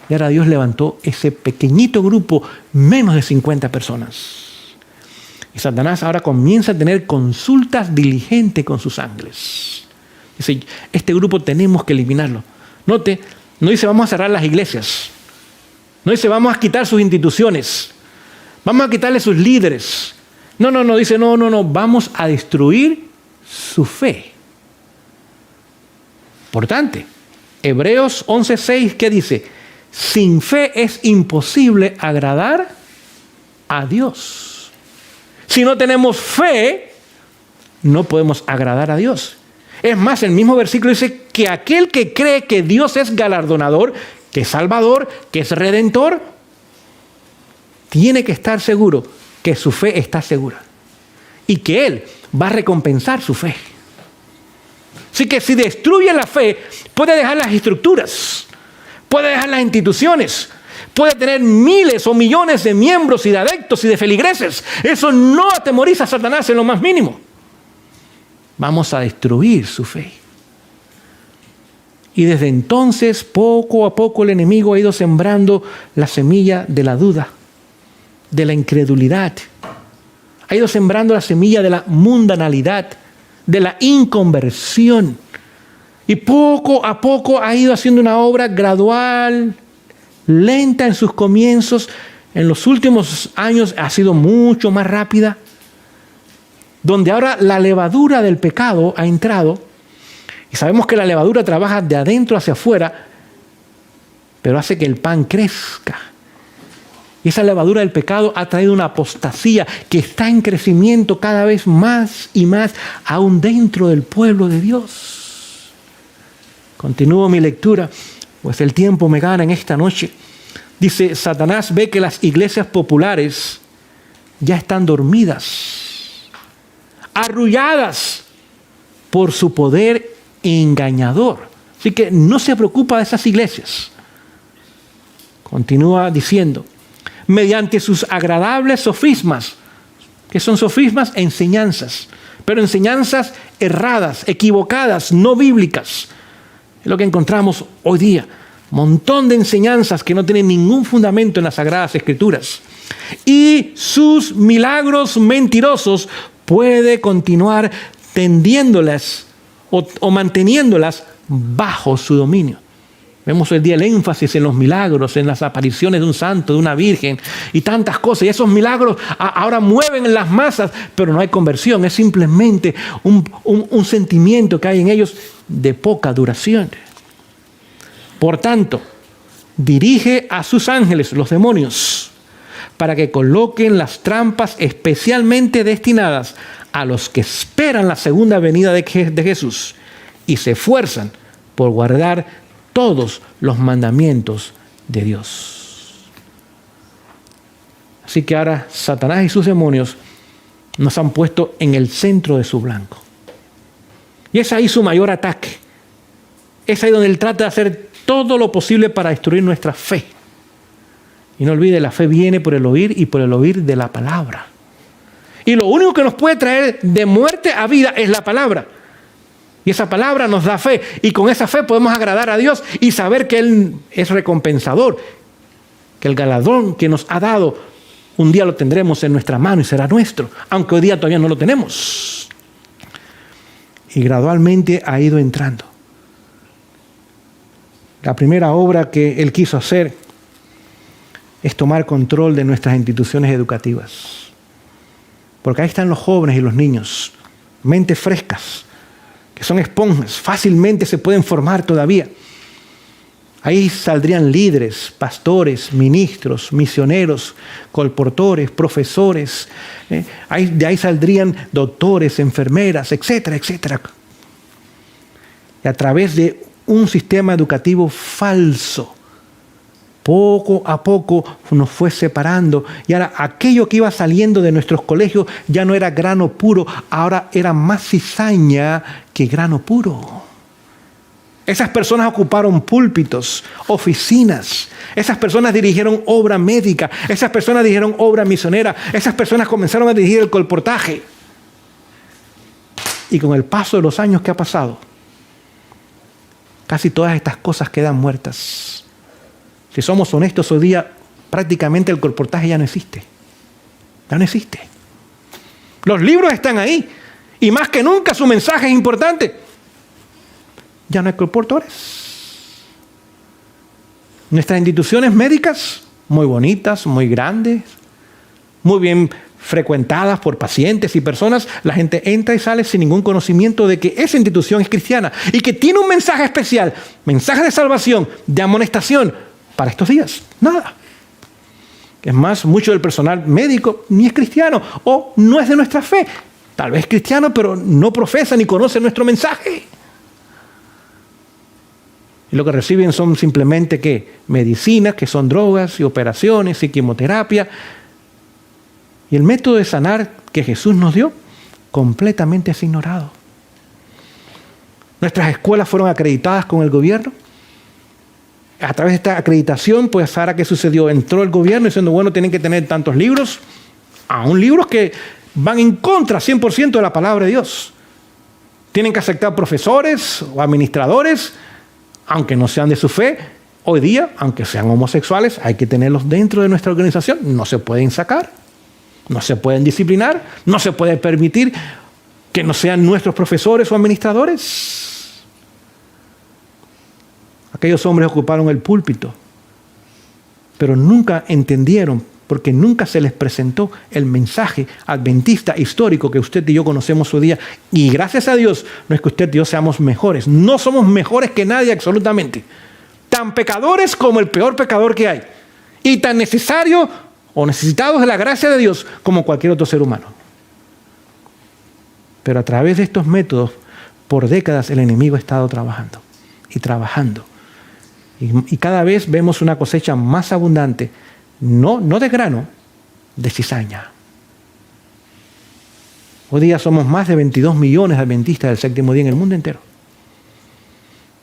Y ahora Dios levantó ese pequeñito grupo, menos de 50 personas. Y Satanás ahora comienza a tener consultas diligentes con sus ángeles. Dice, este grupo tenemos que eliminarlo. Note, no dice vamos a cerrar las iglesias. No dice vamos a quitar sus instituciones. Vamos a quitarle sus líderes. No, dice no, vamos a destruir su fe. Importante. Hebreos 11:6, ¿qué dice? Sin fe es imposible agradar a Dios. Si no tenemos fe, no podemos agradar a Dios. Es más, el mismo versículo dice que aquel que cree que Dios es galardonador, que es salvador, que es redentor, tiene que estar seguro que su fe está segura y que Él va a recompensar su fe. Así que si destruye la fe, puede dejar las estructuras, puede dejar las instituciones, puede tener miles o millones de miembros y de adeptos y de feligreses. Eso no atemoriza a Satanás en lo más mínimo. Vamos a destruir su fe. Y desde entonces, poco a poco, el enemigo ha ido sembrando la semilla de la duda, de la incredulidad. Ha ido sembrando la semilla de la mundanalidad, de la inconversión. Y poco a poco ha ido haciendo una obra gradual, lenta en sus comienzos. En los últimos años ha sido mucho más rápida, donde ahora la levadura del pecado ha entrado. Y sabemos que la levadura trabaja de adentro hacia afuera, pero hace que el pan crezca. Y esa levadura del pecado ha traído una apostasía que está en crecimiento cada vez más y más, aún dentro del pueblo de Dios. Continúo mi lectura, pues el tiempo me gana en esta noche. Dice, Satanás ve que las iglesias populares ya están dormidas, arrulladas por su poder engañador. Así que no se preocupa de esas iglesias. Continúa diciendo, mediante sus agradables sofismas, que son sofismas, enseñanzas, pero enseñanzas erradas, equivocadas, no bíblicas. Es lo que encontramos hoy día. Montón de enseñanzas que no tienen ningún fundamento en las Sagradas Escrituras. Y sus milagros mentirosos puede continuar tendiéndolas o manteniéndolas bajo su dominio. Vemos hoy día el énfasis en los milagros, en las apariciones de un santo, de una virgen y tantas cosas. Y esos milagros ahora mueven las masas, pero no hay conversión. Es simplemente un sentimiento que hay en ellos de poca duración. Por tanto, dirige a sus ángeles, los demonios, para que coloquen las trampas especialmente destinadas a los que esperan la segunda venida de Jesús y se esfuerzan por guardar todos los mandamientos de Dios. Así que ahora Satanás y sus demonios nos han puesto en el centro de su blanco. Y es ahí su mayor ataque. Es ahí donde él trata de hacer todo lo posible para destruir nuestra fe. Y no olvide, la fe viene por el oír y por el oír de la palabra. Y lo único que nos puede traer de muerte a vida es la palabra. Y esa palabra nos da fe. Y con esa fe podemos agradar a Dios y saber que Él es recompensador. Que el galardón que nos ha dado, un día lo tendremos en nuestra mano y será nuestro. Aunque hoy día todavía no lo tenemos. Y gradualmente ha ido entrando. La primera obra que Él quiso hacer es tomar control de nuestras instituciones educativas. Porque ahí están los jóvenes y los niños, mentes frescas, que son esponjas, fácilmente se pueden formar todavía. Ahí saldrían líderes, pastores, ministros, misioneros, colportores, profesores. De ahí saldrían doctores, enfermeras, etcétera, etcétera. Y a través de un sistema educativo falso. Poco a poco nos fue separando y ahora aquello que iba saliendo de nuestros colegios ya no era grano puro, ahora era más cizaña que grano puro. Esas personas ocuparon púlpitos, oficinas, esas personas dirigieron obra médica, esas personas dirigieron obra misionera, esas personas comenzaron a dirigir el colportaje. Y con el paso de los años que ha pasado, casi todas estas cosas quedan muertas. Si somos honestos, hoy día prácticamente el colportaje ya no existe. Ya no existe. Los libros están ahí y más que nunca su mensaje es importante. Ya no hay colportores. Nuestras instituciones médicas, muy bonitas, muy grandes, muy bien frecuentadas por pacientes y personas, la gente entra y sale sin ningún conocimiento de que esa institución es cristiana y que tiene un mensaje especial, mensaje de salvación, de amonestación para estos días. Nada. Es más, mucho del personal médico ni es cristiano o no es de nuestra fe. Tal vez cristiano, pero no profesa ni conoce nuestro mensaje. Y lo que reciben son simplemente ¿qué? Medicinas, que son drogas y operaciones y quimioterapia. Y el método de sanar que Jesús nos dio, completamente es ignorado. Nuestras escuelas fueron acreditadas con el gobierno. A través de esta acreditación, pues ahora ¿qué sucedió? Entró el gobierno diciendo, bueno, tienen que tener tantos libros, aún libros que van en contra 100% de la palabra de Dios. Tienen que aceptar profesores o administradores, aunque no sean de su fe. Hoy día, aunque sean homosexuales, hay que tenerlos dentro de nuestra organización. No se pueden sacar, no se pueden disciplinar, no se puede permitir que no sean nuestros profesores o administradores. Aquellos hombres ocuparon el púlpito, pero nunca entendieron, porque nunca se les presentó el mensaje adventista histórico que usted y yo conocemos hoy día. Y gracias a Dios, no es que usted y yo seamos mejores, no somos mejores que nadie absolutamente. Tan pecadores como el peor pecador que hay. Y tan necesarios o necesitados de la gracia de Dios como cualquier otro ser humano. Pero a través de estos métodos, por décadas el enemigo ha estado trabajando y trabajando. Y cada vez vemos una cosecha más abundante, no de grano, de cizaña. Hoy día somos más de 22 millones de adventistas del séptimo día en el mundo entero.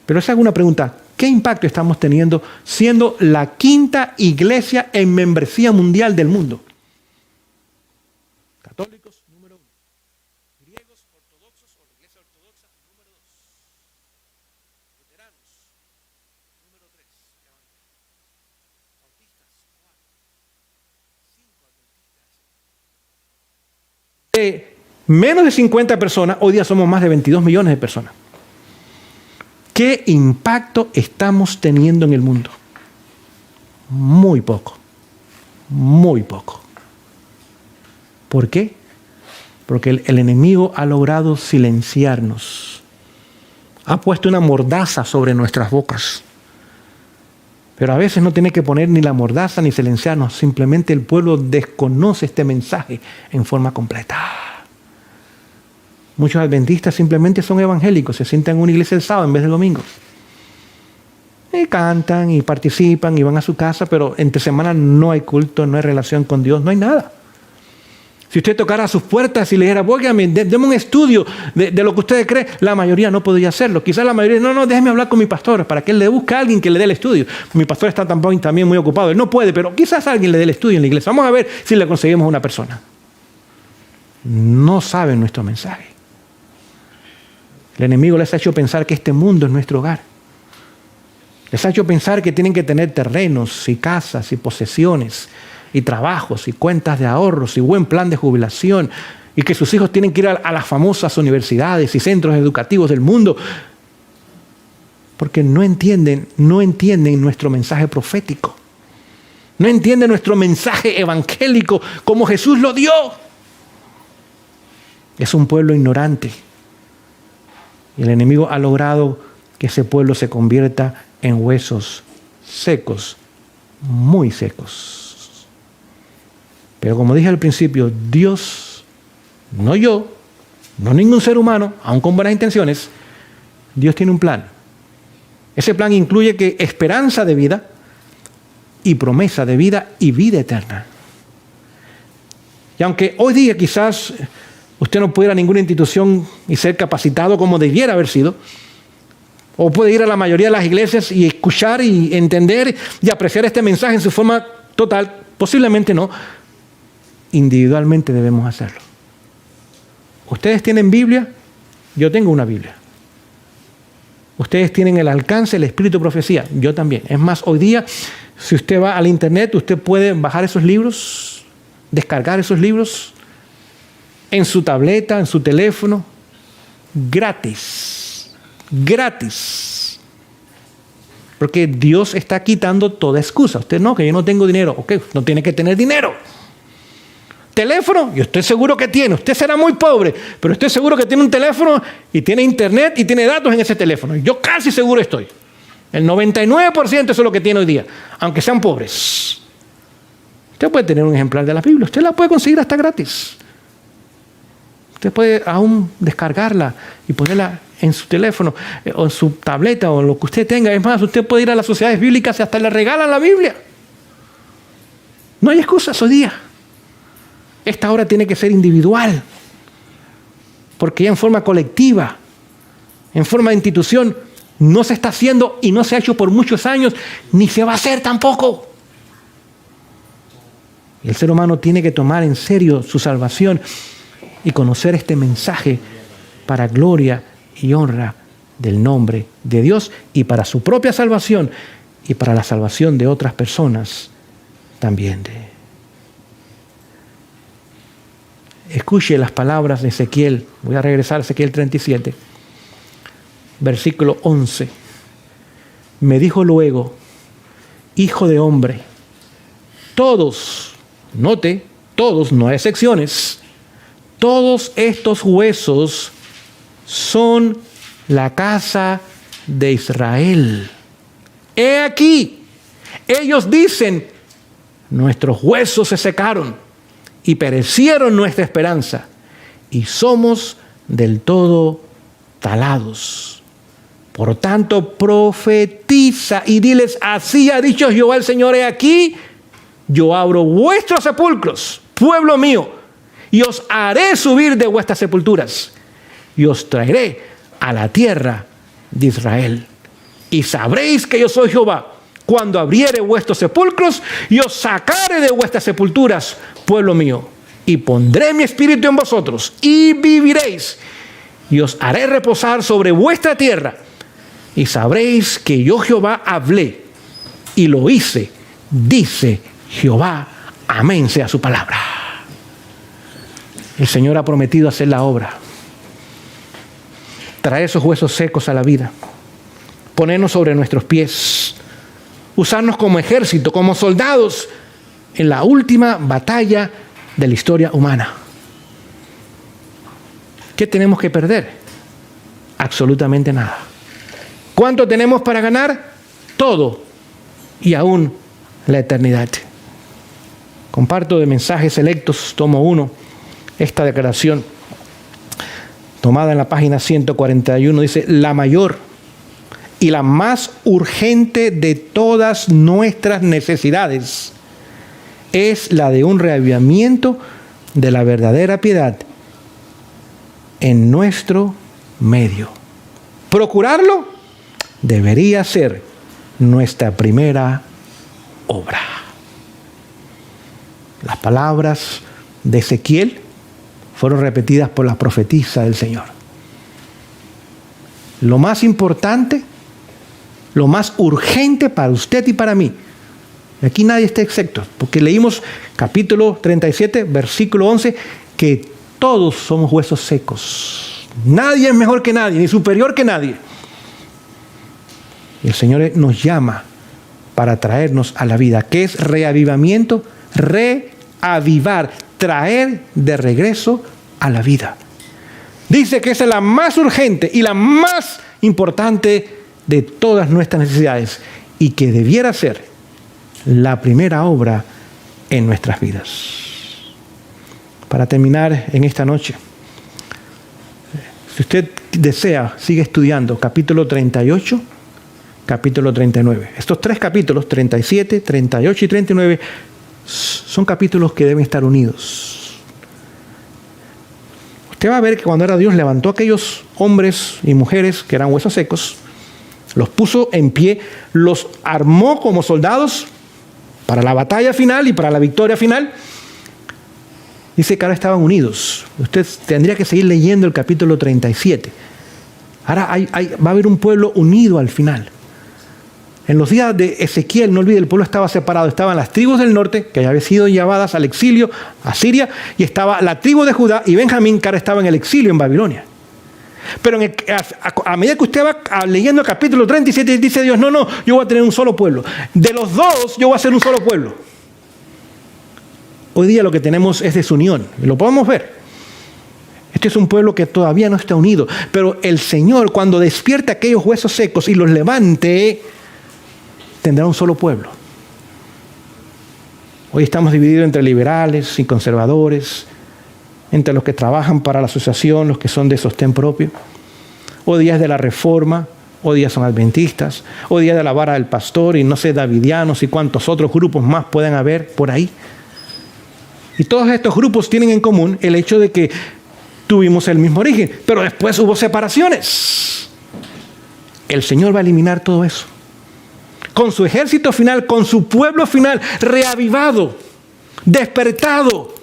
Pero les hago una pregunta, ¿qué impacto estamos teniendo siendo la quinta iglesia en membresía mundial del mundo? Católicos, número 1. Griegos, ortodoxos o la iglesia ortodoxa, número 2. Luteranos, número 3. Bautistas, 4. 5 adventistas. De menos de 50 personas, hoy día somos más de 22 millones de personas. ¿Qué impacto estamos teniendo en el mundo? Muy poco. Muy poco. ¿Por qué? Porque el enemigo ha logrado silenciarnos. Ha puesto una mordaza sobre nuestras bocas. Pero a veces no tiene que poner ni la mordaza ni silenciarnos. Simplemente el pueblo desconoce este mensaje en forma completa. Muchos adventistas simplemente son evangélicos, se sientan en una iglesia el sábado en vez del domingo. Y cantan y participan y van a su casa, pero entre semana no hay culto, no hay relación con Dios, no hay nada. Si usted tocara a sus puertas y le dijera, óigame, deme un estudio de lo que ustedes creen, la mayoría no podría hacerlo. Quizás la mayoría, no, déjeme hablar con mi pastor para que él le busque a alguien que le dé el estudio. Mi pastor está también muy ocupado, él no puede, pero quizás alguien le dé el estudio en la iglesia. Vamos a ver si le conseguimos a una persona. No saben nuestro mensaje. El enemigo les ha hecho pensar que este mundo es nuestro hogar. Les ha hecho pensar que tienen que tener terrenos y casas y posesiones y trabajos y cuentas de ahorros y buen plan de jubilación y que sus hijos tienen que ir a las famosas universidades y centros educativos del mundo porque no entienden nuestro mensaje profético. No entienden nuestro mensaje evangélico como Jesús lo dio. Es un pueblo ignorante. Y el enemigo ha logrado que ese pueblo se convierta en huesos secos, muy secos. Pero como dije al principio, Dios, no yo, no ningún ser humano, aun con buenas intenciones, Dios tiene un plan. Ese plan incluye que esperanza de vida y promesa de vida y vida eterna. Y aunque hoy día quizás usted no puede ir a ninguna institución y ser capacitado como debiera haber sido, o puede ir a la mayoría de las iglesias y escuchar y entender y apreciar este mensaje en su forma total, posiblemente no, individualmente debemos hacerlo. Ustedes tienen Biblia, yo tengo una Biblia. Ustedes tienen el alcance, el espíritu de profecía, yo también. Es más, hoy día, si usted va al internet, usted puede bajar esos libros, descargar esos libros en su tableta, en su teléfono, gratis. Gratis. Porque Dios está quitando toda excusa. Usted no, que yo no tengo dinero. Ok, no tiene que tener dinero. Teléfono, yo estoy seguro que tiene. Usted será muy pobre, pero estoy seguro que tiene un teléfono y tiene internet y tiene datos en ese teléfono. Yo casi seguro estoy. El 99% eso es lo que tiene hoy día, aunque sean pobres. Usted puede tener un ejemplar de la Biblia. Usted la puede conseguir hasta gratis. Usted puede aún descargarla y ponerla en su teléfono o en su tableta o en lo que usted tenga. Es más, usted puede ir a las sociedades bíblicas y hasta le regalan la Biblia. No hay excusas hoy día. Esta obra tiene que ser individual, porque ya en forma colectiva, en forma de institución, no se está haciendo y no se ha hecho por muchos años, ni se va a hacer tampoco. Y el ser humano tiene que tomar en serio su salvación y conocer este mensaje para gloria y honra del nombre de Dios y para su propia salvación y para la salvación de otras personas también. Escuche las palabras de Ezequiel. Voy a regresar a Ezequiel 37, versículo 11. Me dijo luego, hijo de hombre, todos, note, todos, no hay excepciones, todos estos huesos son la casa de Israel. He aquí, ellos dicen, nuestros huesos se secaron y perecieron nuestra esperanza, y somos del todo talados. Por tanto, profetiza y diles, así ha dicho Jehová el Señor, he aquí, yo abro vuestros sepulcros, pueblo mío, y os haré subir de vuestras sepulturas, y os traeré a la tierra de Israel. Y sabréis que yo soy Jehová, cuando abriere vuestros sepulcros y os sacare de vuestras sepulturas, pueblo mío, y pondré mi espíritu en vosotros y viviréis, y os haré reposar sobre vuestra tierra, y sabréis que yo Jehová hablé y lo hice, dice Jehová. Amén sea su palabra. El Señor ha prometido hacer la obra, traer esos huesos secos a la vida, ponernos sobre nuestros pies, usarnos como ejército, como soldados en la última batalla de la historia humana. ¿Qué tenemos que perder? Absolutamente nada. ¿Cuánto tenemos para ganar? Todo, y aún la eternidad. Comparto de Mensajes Selectos, tomo 1, esta declaración tomada en la página 141, dice, la mayor y la más urgente de todas nuestras necesidades es la de un reavivamiento de la verdadera piedad en nuestro medio. Procurarlo debería ser nuestra primera obra. Las palabras de Ezequiel fueron repetidas por la profetisa del Señor. Lo más importante, lo más urgente para usted y para mí, aquí nadie está excepto, porque leímos capítulo 37, versículo 11, que todos somos huesos secos. Nadie es mejor que nadie, ni superior que nadie. Y el Señor nos llama para traernos a la vida. ¿Qué es reavivamiento? Reavivar, traer de regreso a la vida. Dice que esa es la más urgente y la más importante de todas nuestras necesidades y que debiera ser la primera obra en nuestras vidas. Para terminar en esta noche, si usted desea, sigue estudiando capítulo 38 capítulo 39. Estos 3 capítulos, 37, 38 y 39, son capítulos que deben estar unidos. Usted va a ver que cuando era Dios levantó a aquellos hombres y mujeres que eran huesos secos, los puso en pie, los armó como soldados para la batalla final y para la victoria final. Dice que ahora estaban unidos. Usted tendría que seguir leyendo el capítulo 37. Ahora va a haber un pueblo unido al final. En los días de Ezequiel, no olvide, el pueblo estaba separado. Estaban las tribus del norte, que habían sido llevadas al exilio a Siria, y estaba la tribu de Judá y Benjamín, que ahora estaba en el exilio en Babilonia. Pero a medida que usted va leyendo el capítulo 37, dice Dios, no, yo voy a tener un solo pueblo. De los dos, yo voy a hacer un solo pueblo. Hoy día lo que tenemos es desunión, y lo podemos ver. Este es un pueblo que todavía no está unido, pero el Señor, cuando despierte aquellos huesos secos y los levante, tendrá un solo pueblo. Hoy estamos divididos entre liberales y conservadores, entre los que trabajan para la asociación, los que son de sostén propio. Hoy día es de la Reforma, hoy día son adventistas, hoy día de la vara del pastor y no sé, davidianos y cuántos otros grupos más pueden haber por ahí. Y todos estos grupos tienen en común el hecho de que tuvimos el mismo origen, pero después hubo separaciones. El Señor va a eliminar todo eso. Con su ejército final, con su pueblo final, reavivado, despertado,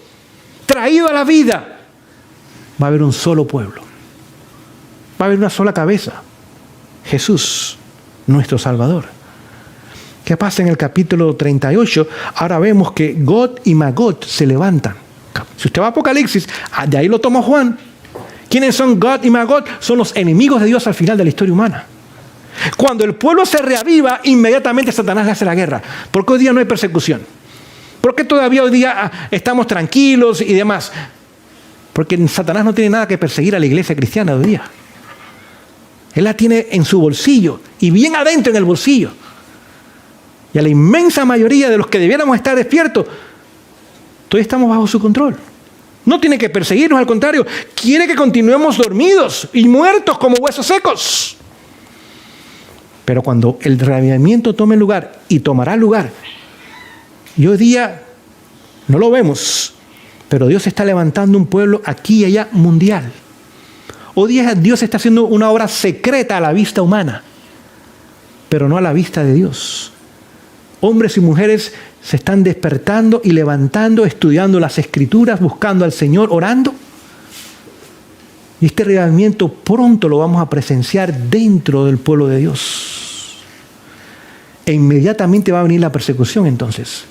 traído a la vida, va a haber un solo pueblo. Va a haber una sola cabeza. Jesús, nuestro Salvador. ¿Qué pasa en el capítulo 38? Ahora vemos que Gog y Magog se levantan. Si usted va a Apocalipsis, de ahí lo tomó Juan. ¿Quiénes son Gog y Magog? Son los enemigos de Dios al final de la historia humana. Cuando el pueblo se reaviva, inmediatamente Satanás le hace la guerra. ¿Por qué hoy día no hay persecución? ¿Por qué todavía hoy día estamos tranquilos y demás? Porque Satanás no tiene nada que perseguir a la iglesia cristiana hoy día. Él la tiene en su bolsillo y bien adentro en el bolsillo. Y a la inmensa mayoría de los que debiéramos estar despiertos, todavía estamos bajo su control. No tiene que perseguirnos, al contrario, quiere que continuemos dormidos y muertos como huesos secos. Pero cuando el reavivamiento tome lugar, y tomará lugar, y hoy día no lo vemos, pero Dios está levantando un pueblo aquí y allá mundial. Hoy día Dios está haciendo una obra secreta a la vista humana, pero no a la vista de Dios. Hombres y mujeres se están despertando y levantando, estudiando las Escrituras, buscando al Señor, orando. Y este reavivamiento pronto lo vamos a presenciar dentro del pueblo de Dios. E inmediatamente va a venir la persecución entonces.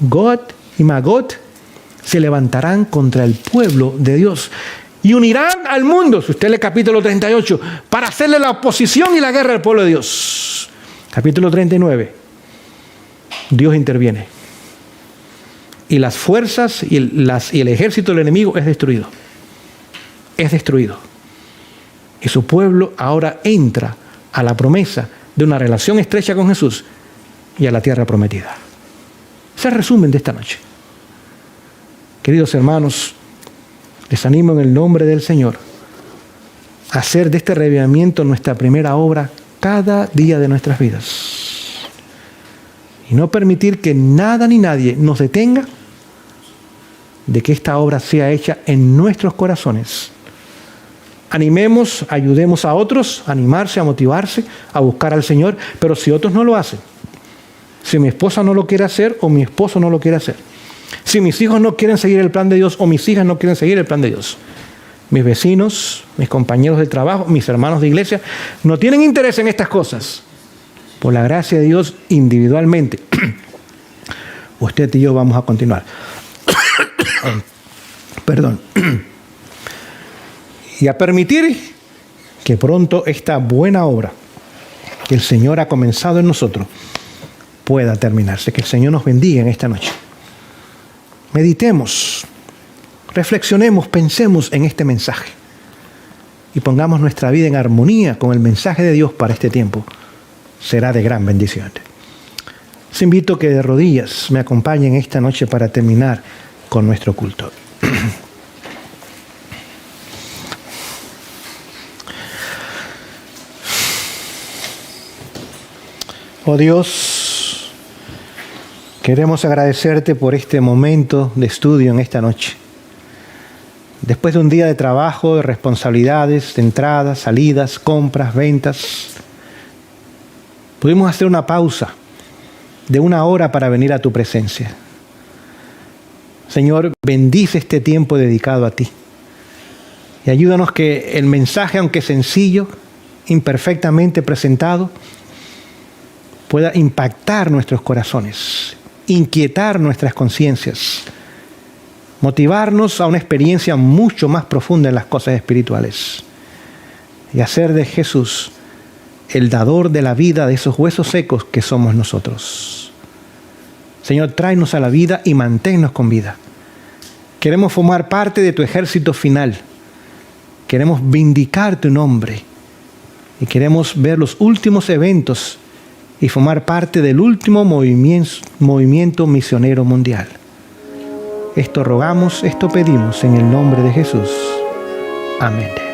Gog y Magog se levantarán contra el pueblo de Dios y unirán al mundo, si usted lee capítulo 38, para hacerle la oposición y la guerra al pueblo de Dios. Capítulo 39. Dios interviene. Y las fuerzas y el ejército del enemigo es destruido. Es destruido. Y su pueblo ahora entra a la promesa de una relación estrecha con Jesús y a la tierra prometida. Ese es el resumen de esta noche. Queridos hermanos, les animo en el nombre del Señor a hacer de este reavivamiento nuestra primera obra cada día de nuestras vidas. Y no permitir que nada ni nadie nos detenga de que esta obra sea hecha en nuestros corazones. Animemos, ayudemos a otros a animarse, a motivarse, a buscar al Señor, pero si otros no lo hacen, si mi esposa no lo quiere hacer o mi esposo no lo quiere hacer, si mis hijos no quieren seguir el plan de Dios o mis hijas no quieren seguir el plan de Dios, mis vecinos, mis compañeros de trabajo, mis hermanos de iglesia, no tienen interés en estas cosas, por la gracia de Dios individualmente, usted y yo vamos a continuar. Perdón. Y a permitir que pronto esta buena obra que el Señor ha comenzado en nosotros pueda terminarse. Que el Señor nos bendiga en esta noche. Meditemos, reflexionemos, pensemos en este mensaje y pongamos nuestra vida en armonía con el mensaje de Dios para este tiempo. Será de gran bendición. Les invito que de rodillas me acompañen esta noche para terminar con nuestro culto. Oh Dios, queremos agradecerte por este momento de estudio en esta noche. Después de un día de trabajo, de responsabilidades, de entradas, salidas, compras, ventas, pudimos hacer una pausa de 1 hora para venir a tu presencia. Señor, bendice este tiempo dedicado a ti. Y ayúdanos que el mensaje, aunque sencillo, imperfectamente presentado, pueda impactar nuestros corazones, inquietar nuestras conciencias, motivarnos a una experiencia mucho más profunda en las cosas espirituales y hacer de Jesús el dador de la vida de esos huesos secos que somos nosotros. Señor, tráenos a la vida y manténnos con vida. Queremos formar parte de tu ejército final. Queremos vindicar tu nombre y queremos ver los últimos eventos y formar parte del último movimiento misionero mundial. Esto rogamos, esto pedimos en el nombre de Jesús. Amén.